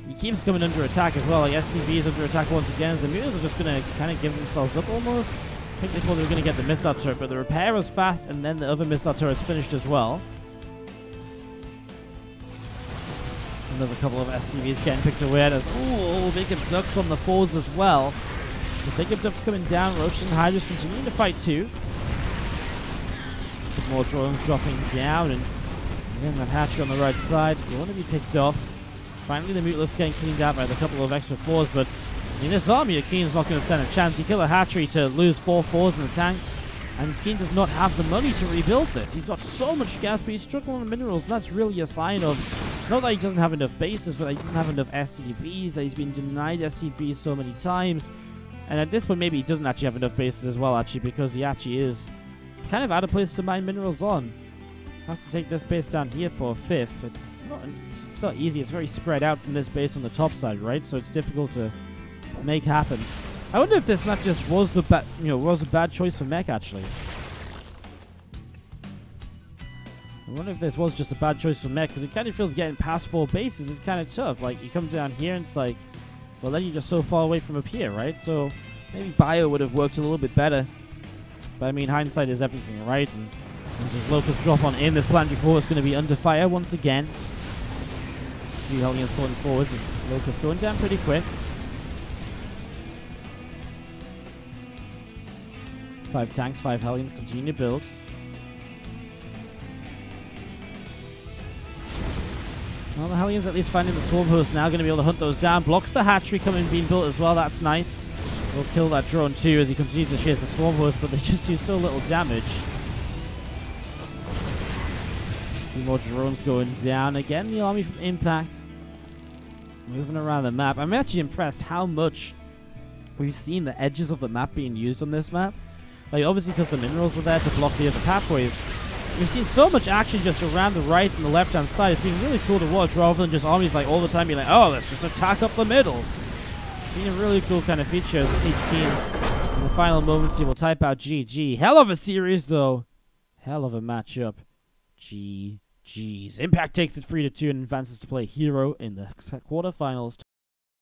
S1: He keeps coming under attack as well. Like SCV is under attack once again. As the Mutas are just going to kind of give themselves up almost. I think they thought they were going to get the missile turret, but the repair was fast, and then the other missile turret's finished as well. Another couple of SCVs getting picked away at us. Ooh, big abducts on the Fours as well. So big abduct coming down. Roaches and Hydras continuing to fight too. Some more drones dropping down, and again that hatchery on the right side going to be picked off. Finally the Mutalist getting cleaned out by the couple of extra Fours, but in this army KeeN's not going to stand a chance. You kill a hatchery to lose 4 Fours in the tank, and KeeN does not have the money to rebuild this. He's got so much gas, but he's struggling on minerals, and that's really a sign of not that he doesn't have enough bases, but that he doesn't have enough SCVs, that he's been denied SCVs so many times. And at this point, maybe he doesn't actually have enough bases as well, actually, because he actually is kind of out of place to mine minerals on. Has to take this base down here for a 5th. It's not easy. It's very spread out from this base on the top side, right? So it's difficult to make happen. I wonder if this map just was the was a bad choice for mech, actually. I wonder if this was just a bad choice for mech, because it kind of feels getting past 4 bases is kind of tough. Like, you come down here and it's like, well, then you're just so far away from up here, right? So maybe bio would have worked a little bit better. But I mean, hindsight is everything, right? And as this Locust drop on in, this plan before is going to be under fire once again. 3 Hellions pulling forwards, and Locust going down pretty quick. 5 tanks, 5 Hellions continue to build. Well, the Hellions at least finding the Swarm host now, going to be able to hunt those down. Blocks the hatchery being built as well, that's nice. Will kill that drone too as he continues to chase the Swarm host, but they just do so little damage. 2 more drones going down. Again, the army from Impact moving around the map. I'm actually impressed how much we've seen the edges of the map being used on this map. Like, obviously because the minerals are there to block the other pathways. We've seen so much action just around the right and the left-hand side. It's been really cool to watch, rather than just armies like all the time being like, oh, let's just attack up the middle. It's been a really cool kind of feature as we see KeeN in the final moments. He will type out GG. Hell of a series, though. Hell of a matchup. GG's. Impact takes it 3-2 and advances to play Hero in the quarterfinals.